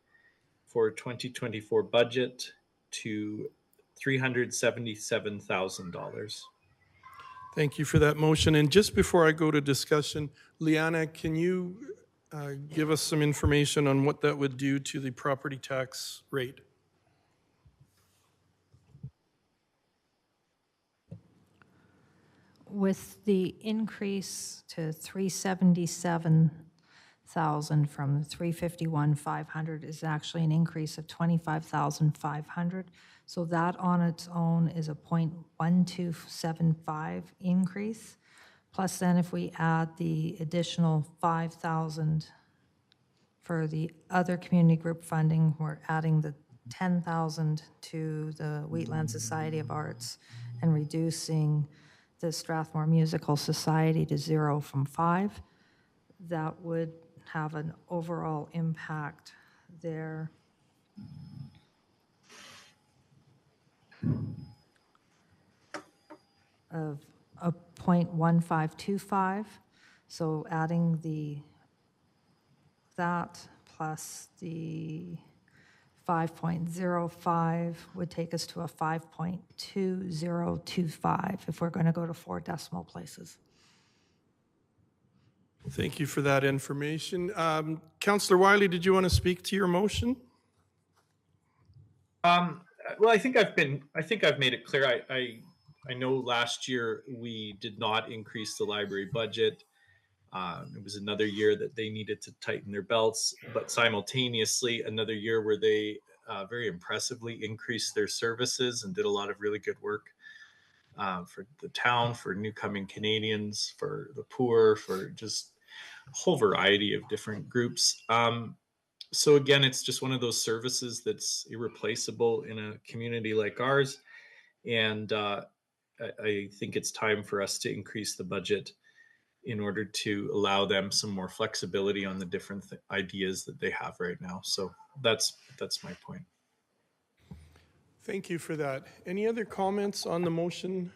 [SPEAKER 10] for 2024 budget to $377,000.
[SPEAKER 1] Thank you for that motion. And just before I go to discussion, Liana, can you give us some information on what that would do to the property tax rate?
[SPEAKER 2] With the increase to 377,000, thousand from 351,500 is actually an increase of 25,500. So that on its own is a 0.1275 increase. Plus then if we add the additional 5,000 for the other community group funding, we're adding the 10,000 to the Wheatland Society of Arts and reducing the Strathmore Musical Society to 0 from 5. That would have an overall impact there of a 0.1525. So adding that plus the 5.05 would take us to a 5.2025 if we're going to go to 4 decimal places.
[SPEAKER 1] Thank you for that information. Councillor Wiley, did you want to speak to your motion?
[SPEAKER 10] Well, I think I've made it clear. I know last year we did not increase the library budget. It was another year that they needed to tighten their belts, but simultaneously another year where they very impressively increased their services and did a lot of really good work for the town, for newcoming Canadians, for the poor, for just a whole variety of different groups. So again, it's just one of those services that's irreplaceable in a community like ours. And I think it's time for us to increase the budget in order to allow them some more flexibility on the different ideas that they have right now. So that's my point.
[SPEAKER 1] Thank you for that. Any other comments on the motion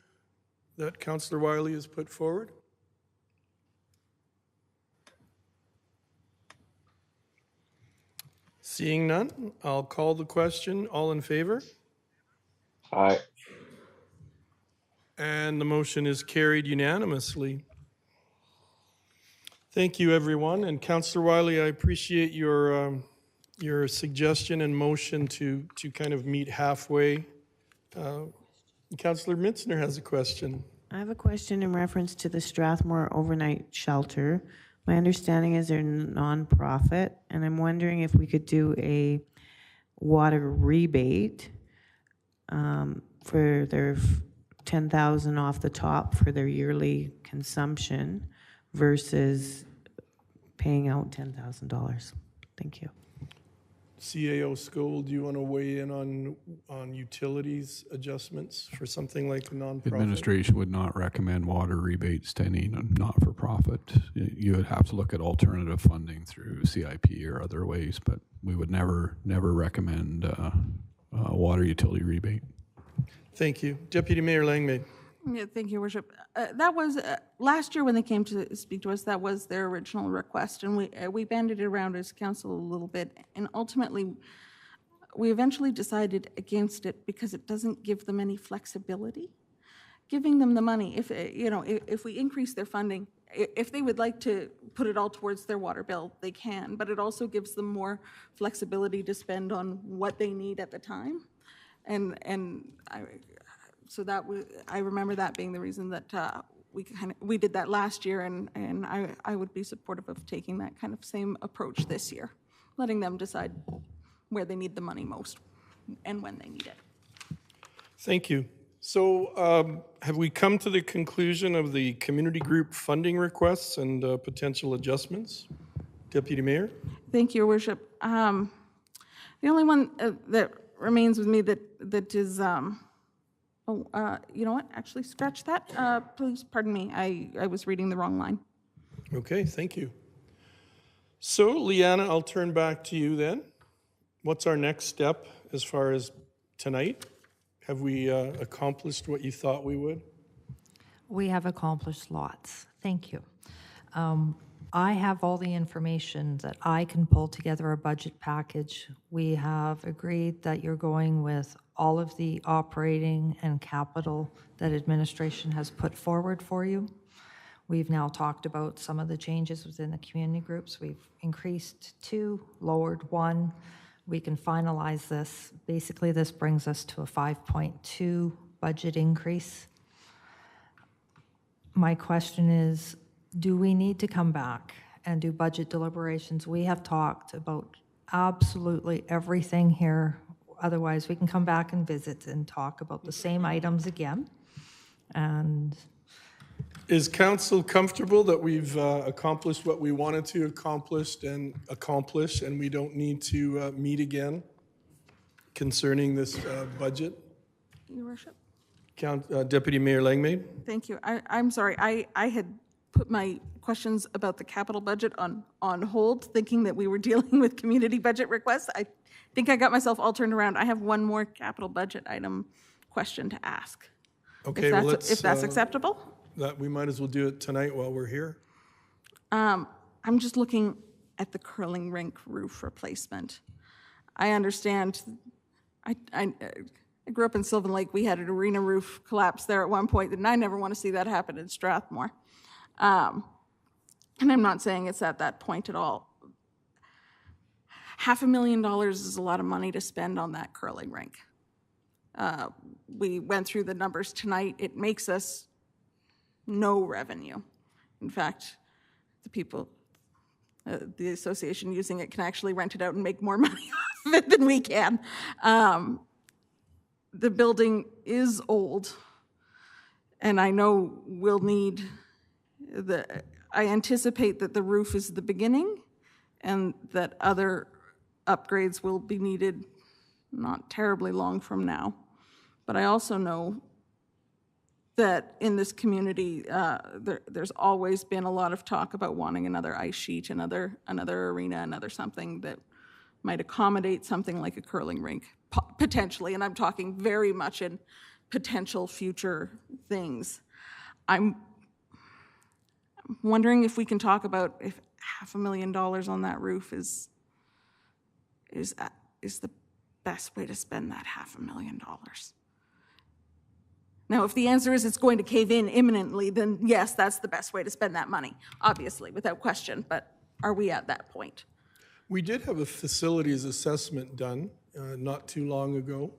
[SPEAKER 1] that Councillor Wiley has put forward? Seeing none, I'll call the question. All in favor?
[SPEAKER 7] Aye.
[SPEAKER 1] And the motion is carried unanimously. Thank you, everyone. And Councillor Wiley, I appreciate your suggestion and motion to kind of meet halfway. Councillor Mitzner has a question.
[SPEAKER 9] I have a question in reference to the Strathmore Overnight Shelter. My understanding is they're nonprofit, and I'm wondering if we could do a water rebate for their 10,000 off the top for their yearly consumption versus paying out $10,000. Thank you.
[SPEAKER 1] CAO Skoll, do you want to weigh in on utilities adjustments for something like a nonprofit?
[SPEAKER 5] Administration would not recommend water rebates to any not-for-profit. You would have to look at alternative funding through CIP or other ways, but we would never recommend a water utility rebate.
[SPEAKER 1] Thank you. Deputy Mayor Langmaid.
[SPEAKER 3] Yeah, thank you, Worship. That was last year when they came to speak to us. That was their original request, and we banded it around as council a little bit. And ultimately, we eventually decided against it because it doesn't give them any flexibility. Giving them the money, if we increase their funding, if they would like to put it all towards their water bill, they can. But it also gives them more flexibility to spend on what they need at the time, So that I remember that being the reason that we did that last year, and I would be supportive of taking that kind of same approach this year, letting them decide where they need the money most and when they need it.
[SPEAKER 1] Thank you. So have we come to the conclusion of the community group funding requests and potential adjustments? Deputy Mayor?
[SPEAKER 3] Thank you, Your Worship. The only one that remains with me that is you know what? Actually, scratch that. Please pardon me. I was reading the wrong line.
[SPEAKER 1] Okay, thank you. So, Leanna, I'll turn back to you then. What's our next step as far as tonight? Have we accomplished what you thought we would?
[SPEAKER 2] We have accomplished lots. Thank you. I have all the information that I can pull together a budget package. We have agreed that you're going with all of the operating and capital that administration has put forward for you. We've now talked about some of the changes within the community groups. We've increased 2, lowered 1. We can finalize this. Basically, this brings us to a 5.2 budget increase. My question is, do we need to come back and do budget deliberations. We have talked about absolutely everything here. Otherwise, we can come back and visit and talk about the same items again. And
[SPEAKER 1] Is council comfortable that we've accomplished what we wanted to accomplish, and we don't need to meet again concerning this budget?
[SPEAKER 3] Your worship.
[SPEAKER 1] Deputy Mayor Langmaid?
[SPEAKER 3] Thank you. I'm sorry. I had put my questions about the capital budget on hold, thinking that we were dealing with community budget requests. I think I got myself all turned around. I have one more capital budget item question to ask.
[SPEAKER 1] Okay,
[SPEAKER 3] If that's acceptable?
[SPEAKER 1] That we might as well do it tonight while we're here.
[SPEAKER 3] I'm just looking at the curling rink roof replacement. I understand, I grew up in Sylvan Lake. We had an arena roof collapse there at one point, and I never want to see that happen in Strathmore. And I'm not saying it's at that point at all. $500,000 is a lot of money to spend on that curling rink. We went through the numbers tonight. It makes us no revenue. In fact, the people, the association using it can actually rent it out and make more money off of it than we can. The building is old, and I know we'll need I anticipate that the roof is the beginning and that other upgrades will be needed not terribly long from now. But I also know that in this community, there's always been a lot of talk about wanting another ice sheet, another arena, another something that might accommodate something like a curling rink, potentially, and I'm talking very much in potential future things. I'm wondering if we can talk about if $500,000 on that roof is the best way to spend that $500,000. Now, if the answer is it's going to cave in imminently, then yes, that's the best way to spend that money, obviously, without question, but are we at that point?
[SPEAKER 1] We did have a facilities assessment done not too long ago.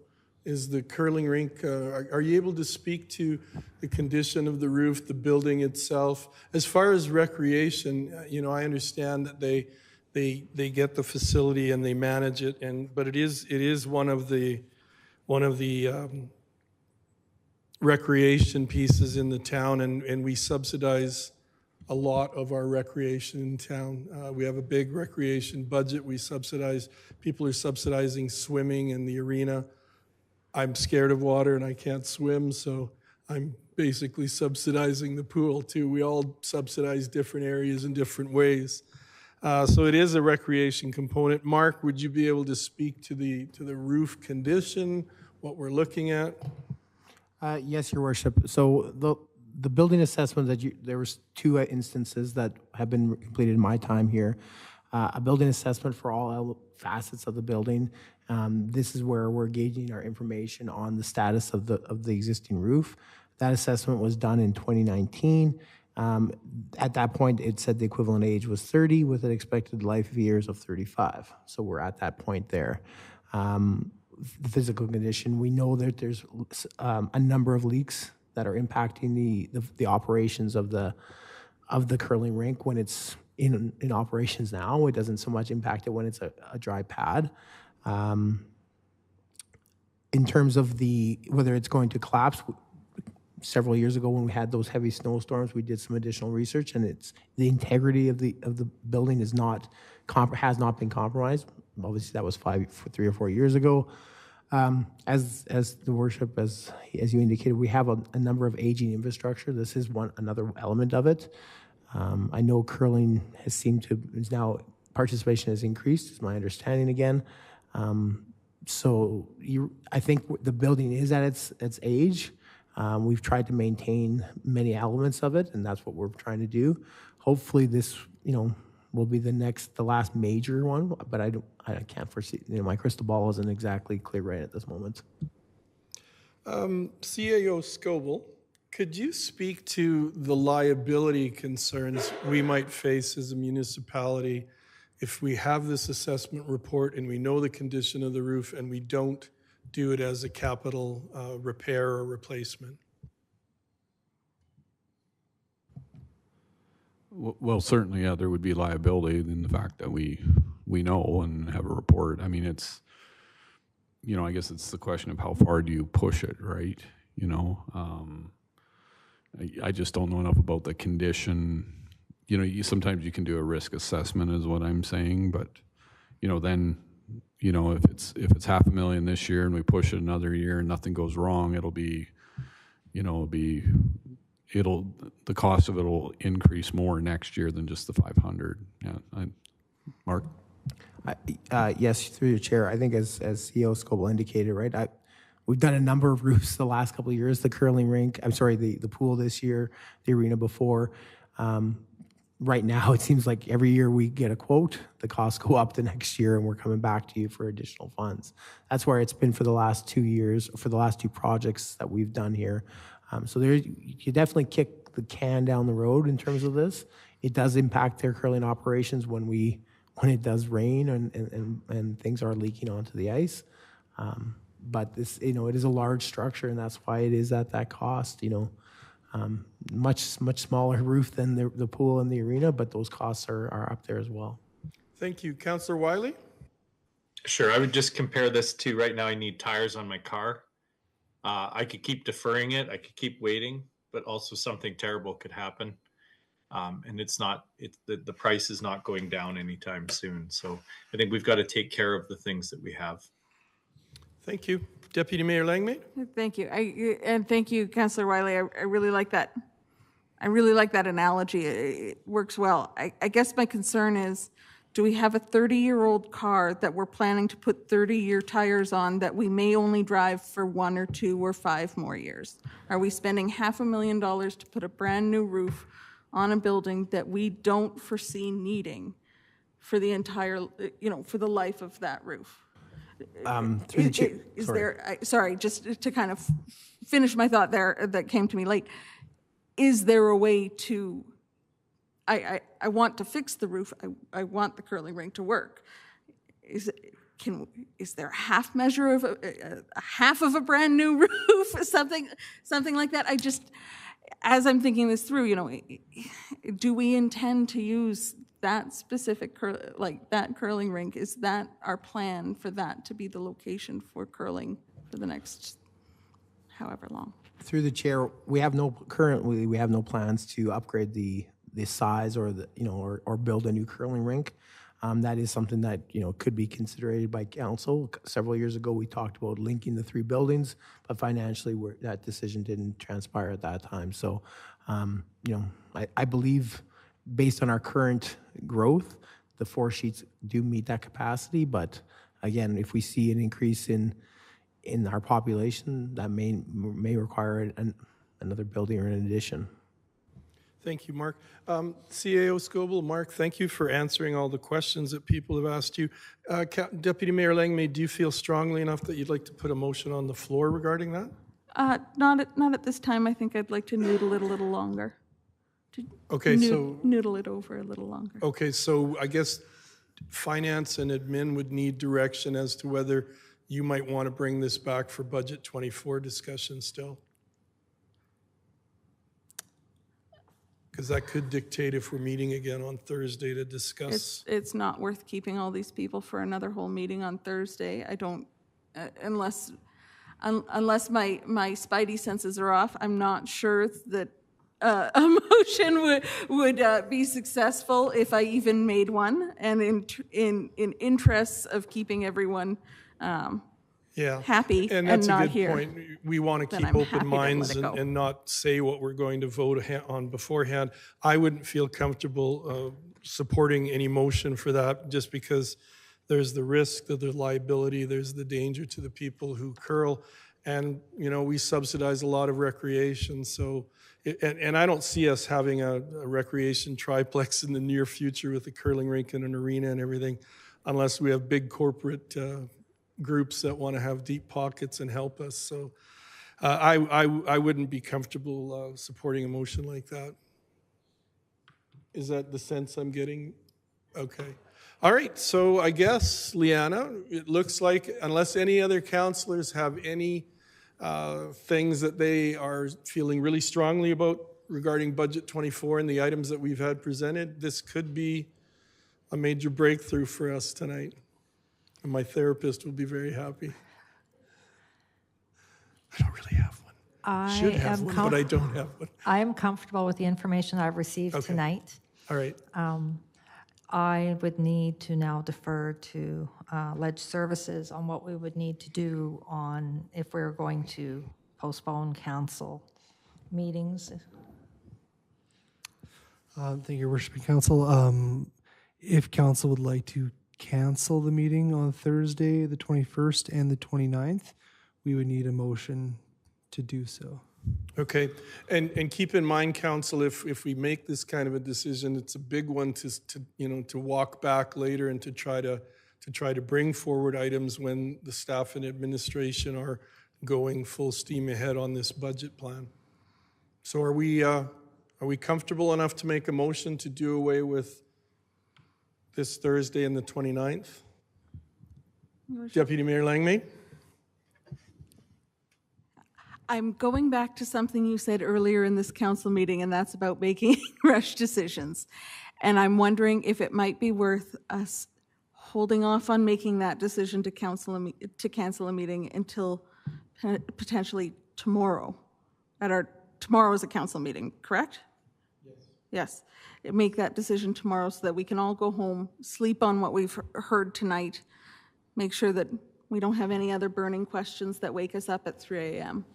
[SPEAKER 1] Is the curling rink, are you able to speak to the condition of the roof, the building itself? As far as recreation, I understand that they get the facility and they manage it, but it is one of the recreation pieces in the town, and we subsidize a lot of our recreation in town. We have a big recreation budget. People are subsidizing swimming in the arena. I'm scared of water and I can't swim, so I'm basically subsidizing the pool too. We all subsidize different areas in different ways. So it is a recreation component. Mark, would you be able to speak to the roof condition, what we're looking at?
[SPEAKER 6] Yes, Your Worship. So the building assessment there was two instances that have been completed in my time here. A building assessment for all facets of the building. This is where we're gauging our information on the status of the existing roof. That assessment was done in 2019. At that point, it said the equivalent age was 30 with an expected life of years of 35. So we're at that point there. The physical condition, we know that there's a number of leaks that are impacting the operations of the curling rink when it's in operations now. It doesn't so much impact it when it's a dry pad. In terms of whether it's going to collapse, several years ago when we had those heavy snowstorms, we did some additional research, and the integrity of the building has not been compromised. Obviously, that was 3 or 4 years ago. As the worship, as you indicated, we have a number of aging infrastructure. This is another element of it. I know curling is now participation has increased, is my understanding again. So I think the building is at its age. We've tried to maintain many elements of it, and that's what we're trying to do. Hopefully, this will be the last major one, but I can't foresee. My crystal ball isn't exactly clear right at this moment.
[SPEAKER 1] CAO Scoble, could you speak to the liability concerns we might face as a municipality if we have this assessment report and we know the condition of the roof and we don't do it as a capital repair or replacement?
[SPEAKER 5] Well, certainly, yeah, there would be liability in the fact that we know and have a report. I mean, it's, I guess it's the question of how far do you push it, right? I just don't know enough about the condition. Sometimes you can do a risk assessment is what I'm saying, but, then, if it's $500,000 this year and we push it another year and nothing goes wrong, the cost of it will increase more next year than just the 500. Yeah, Mark?
[SPEAKER 6] Yes, through your chair. I think as CEO Scoble indicated, right, we've done a number of roofs the last couple of years, the curling rink, the pool this year, the arena before. Right now, it seems like every year we get a quote, the costs go up the next year, and we're coming back to you for additional funds. That's where it's been for the last 2 years, for the last 2 projects that we've done here. So you definitely kick the can down the road in terms of this. It does impact their curling operations when it does rain and things are leaking onto the ice. But this, it is a large structure, and that's why it is at that cost. Much smaller roof than the pool and the arena, but those costs are up there as well.
[SPEAKER 1] Thank you. Councillor Wiley?
[SPEAKER 10] Sure, I would just compare this to right now I need tires on my car. I could keep deferring it, I could keep waiting, but also something terrible could happen. And the price is not going down anytime soon. So I think we've got to take care of the things that we have.
[SPEAKER 1] Thank you. Deputy Mayor Langmaid?
[SPEAKER 3] Thank you. And thank you, Councillor Wiley. I really like that. I really like that analogy. It works well. I guess my concern is, do we have a 30-year-old car that we're planning to put 30-year tires on that we may only drive for 1 or 2 or 5 more years? Are we spending $500,000 to put a brand new roof on a building that we don't foresee needing for the entire, for the life of that roof? Sorry, just to kind of finish my thought there that came to me late. Is there a way to, I want to fix the roof, I want the curling rink to work. Is there a half measure of a half of a brand new roof, something like that? As I'm thinking this through, do we intend to use that specific that curling rink? Is that our plan for that to be the location for curling for the next however long?
[SPEAKER 6] Through the chair, currently we have no plans to upgrade the size or or build a new curling rink. That is something that could be considered by council. Several years ago, we talked about linking the 3 buildings, but financially, that decision didn't transpire at that time. So, I believe, based on our current growth, the 4 sheets do meet that capacity. But again, if we see an increase in our population, that may require another building or an addition.
[SPEAKER 1] Thank you, Mark. CAO Scoble, Mark, thank you for answering all the questions that people have asked you. Deputy Mayor Langmaid, do you feel strongly enough that you'd like to put a motion on the floor regarding that?
[SPEAKER 3] Not at this time. I think I'd like to noodle it a little longer.
[SPEAKER 1] Okay,
[SPEAKER 3] noodle it over a little longer.
[SPEAKER 1] Okay, so I guess finance and admin would need direction as to whether you might want to bring this back for budget 24 discussion still. Because that could dictate if we're meeting again on Thursday to discuss.
[SPEAKER 3] It's not worth keeping all these people for another whole meeting on Thursday. I don't, unless my spidey senses are off, I'm not sure that a motion would be successful if I even made one. And in interests of keeping everyone happy
[SPEAKER 1] and that's
[SPEAKER 3] not
[SPEAKER 1] a good
[SPEAKER 3] here,
[SPEAKER 1] point. We want to keep open minds and not say what we're going to vote on beforehand. I wouldn't feel comfortable supporting any motion for that, just because there's the risk, the liability, there's the danger to the people who curl, and we subsidize a lot of recreation. So, and I don't see us having a recreation triplex in the near future with a curling rink and an arena and everything, unless we have big corporate groups that want to have deep pockets and help us. So I wouldn't be comfortable supporting a motion like that. Is that the sense I'm getting? Okay. All right. So I guess, Liana, it looks like, unless any other councillors have any things that they are feeling really strongly about regarding Budget 24 and the items that we've had presented, this could be a major breakthrough for us tonight. And my therapist will be very happy. I don't really have one.
[SPEAKER 2] I
[SPEAKER 1] Should have
[SPEAKER 2] am
[SPEAKER 1] one, but I don't have one.
[SPEAKER 2] I am comfortable with the information I've received
[SPEAKER 1] Okay.
[SPEAKER 2] tonight.
[SPEAKER 1] All right.
[SPEAKER 2] I would need to now defer to Ledge Services on what we would need to do on if we're going to postpone, cancel meetings.
[SPEAKER 11] Thank you, Your Worship and Council. If council would like to cancel the meeting on Thursday, the 21st and the 29th, we would need a motion to do so.
[SPEAKER 1] Okay, and keep in mind, council, if we make this kind of a decision, it's a big one to walk back later and to try to bring forward items when the staff and administration are going full steam ahead on this budget plan. So are we comfortable enough to make a motion to do away with this Thursday and the 29th? Deputy Mayor Langmaid?
[SPEAKER 3] I'm going back to something you said earlier in this council meeting, and that's about making rush decisions. And I'm wondering if it might be worth us holding off on making that decision to cancel a meeting until potentially tomorrow. Tomorrow is a council meeting, correct? Yes. Make that decision tomorrow so that we can all go home, sleep on what we've heard tonight, make sure that we don't have any other burning questions that wake us up at 3 a.m.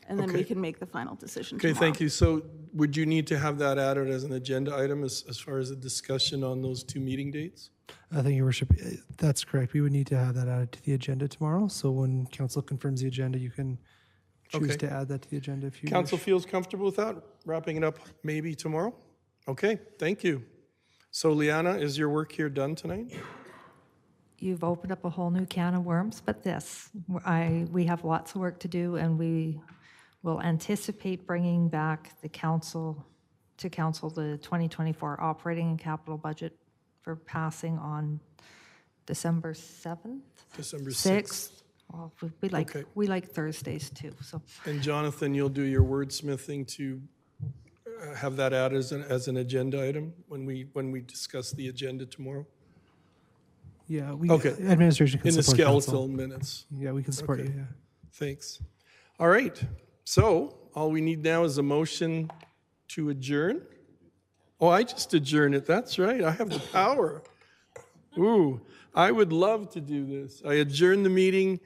[SPEAKER 3] And then we can make the final decision tomorrow.
[SPEAKER 1] Okay, thank you. So would you need to have that added as an agenda item as far as a discussion on those two meeting dates?
[SPEAKER 11] Thank you, Your Worship. That's correct. We would need to have that added to the agenda tomorrow. So when council confirms the agenda, you can choose
[SPEAKER 1] Okay.
[SPEAKER 11] to add that to the agenda if you
[SPEAKER 1] Council
[SPEAKER 11] wish.
[SPEAKER 1] feels comfortable with that, wrapping it up maybe tomorrow? Okay, thank you. So Liana, is your work here done tonight?
[SPEAKER 2] You've opened up a whole new can of worms, but we have lots of work to do, and we will anticipate bringing back the council the 2024 operating and capital budget for passing on December 7th?
[SPEAKER 1] December
[SPEAKER 2] 6th. Well,
[SPEAKER 1] Okay.
[SPEAKER 2] we like Thursdays too, so.
[SPEAKER 1] And Jonathan, you'll do your wordsmithing to have that added as an agenda item when we discuss the agenda tomorrow?
[SPEAKER 11] Yeah, we,
[SPEAKER 1] Okay.
[SPEAKER 11] administration can
[SPEAKER 1] In the
[SPEAKER 11] support council.
[SPEAKER 1] skeletal minutes.
[SPEAKER 11] Yeah, we can support
[SPEAKER 1] Okay.
[SPEAKER 11] you, yeah.
[SPEAKER 1] Thanks. All right, so all we need now is a motion to adjourn. Oh, I just adjourned it, that's right, I have the power. Ooh, I would love to do this. I adjourn the meeting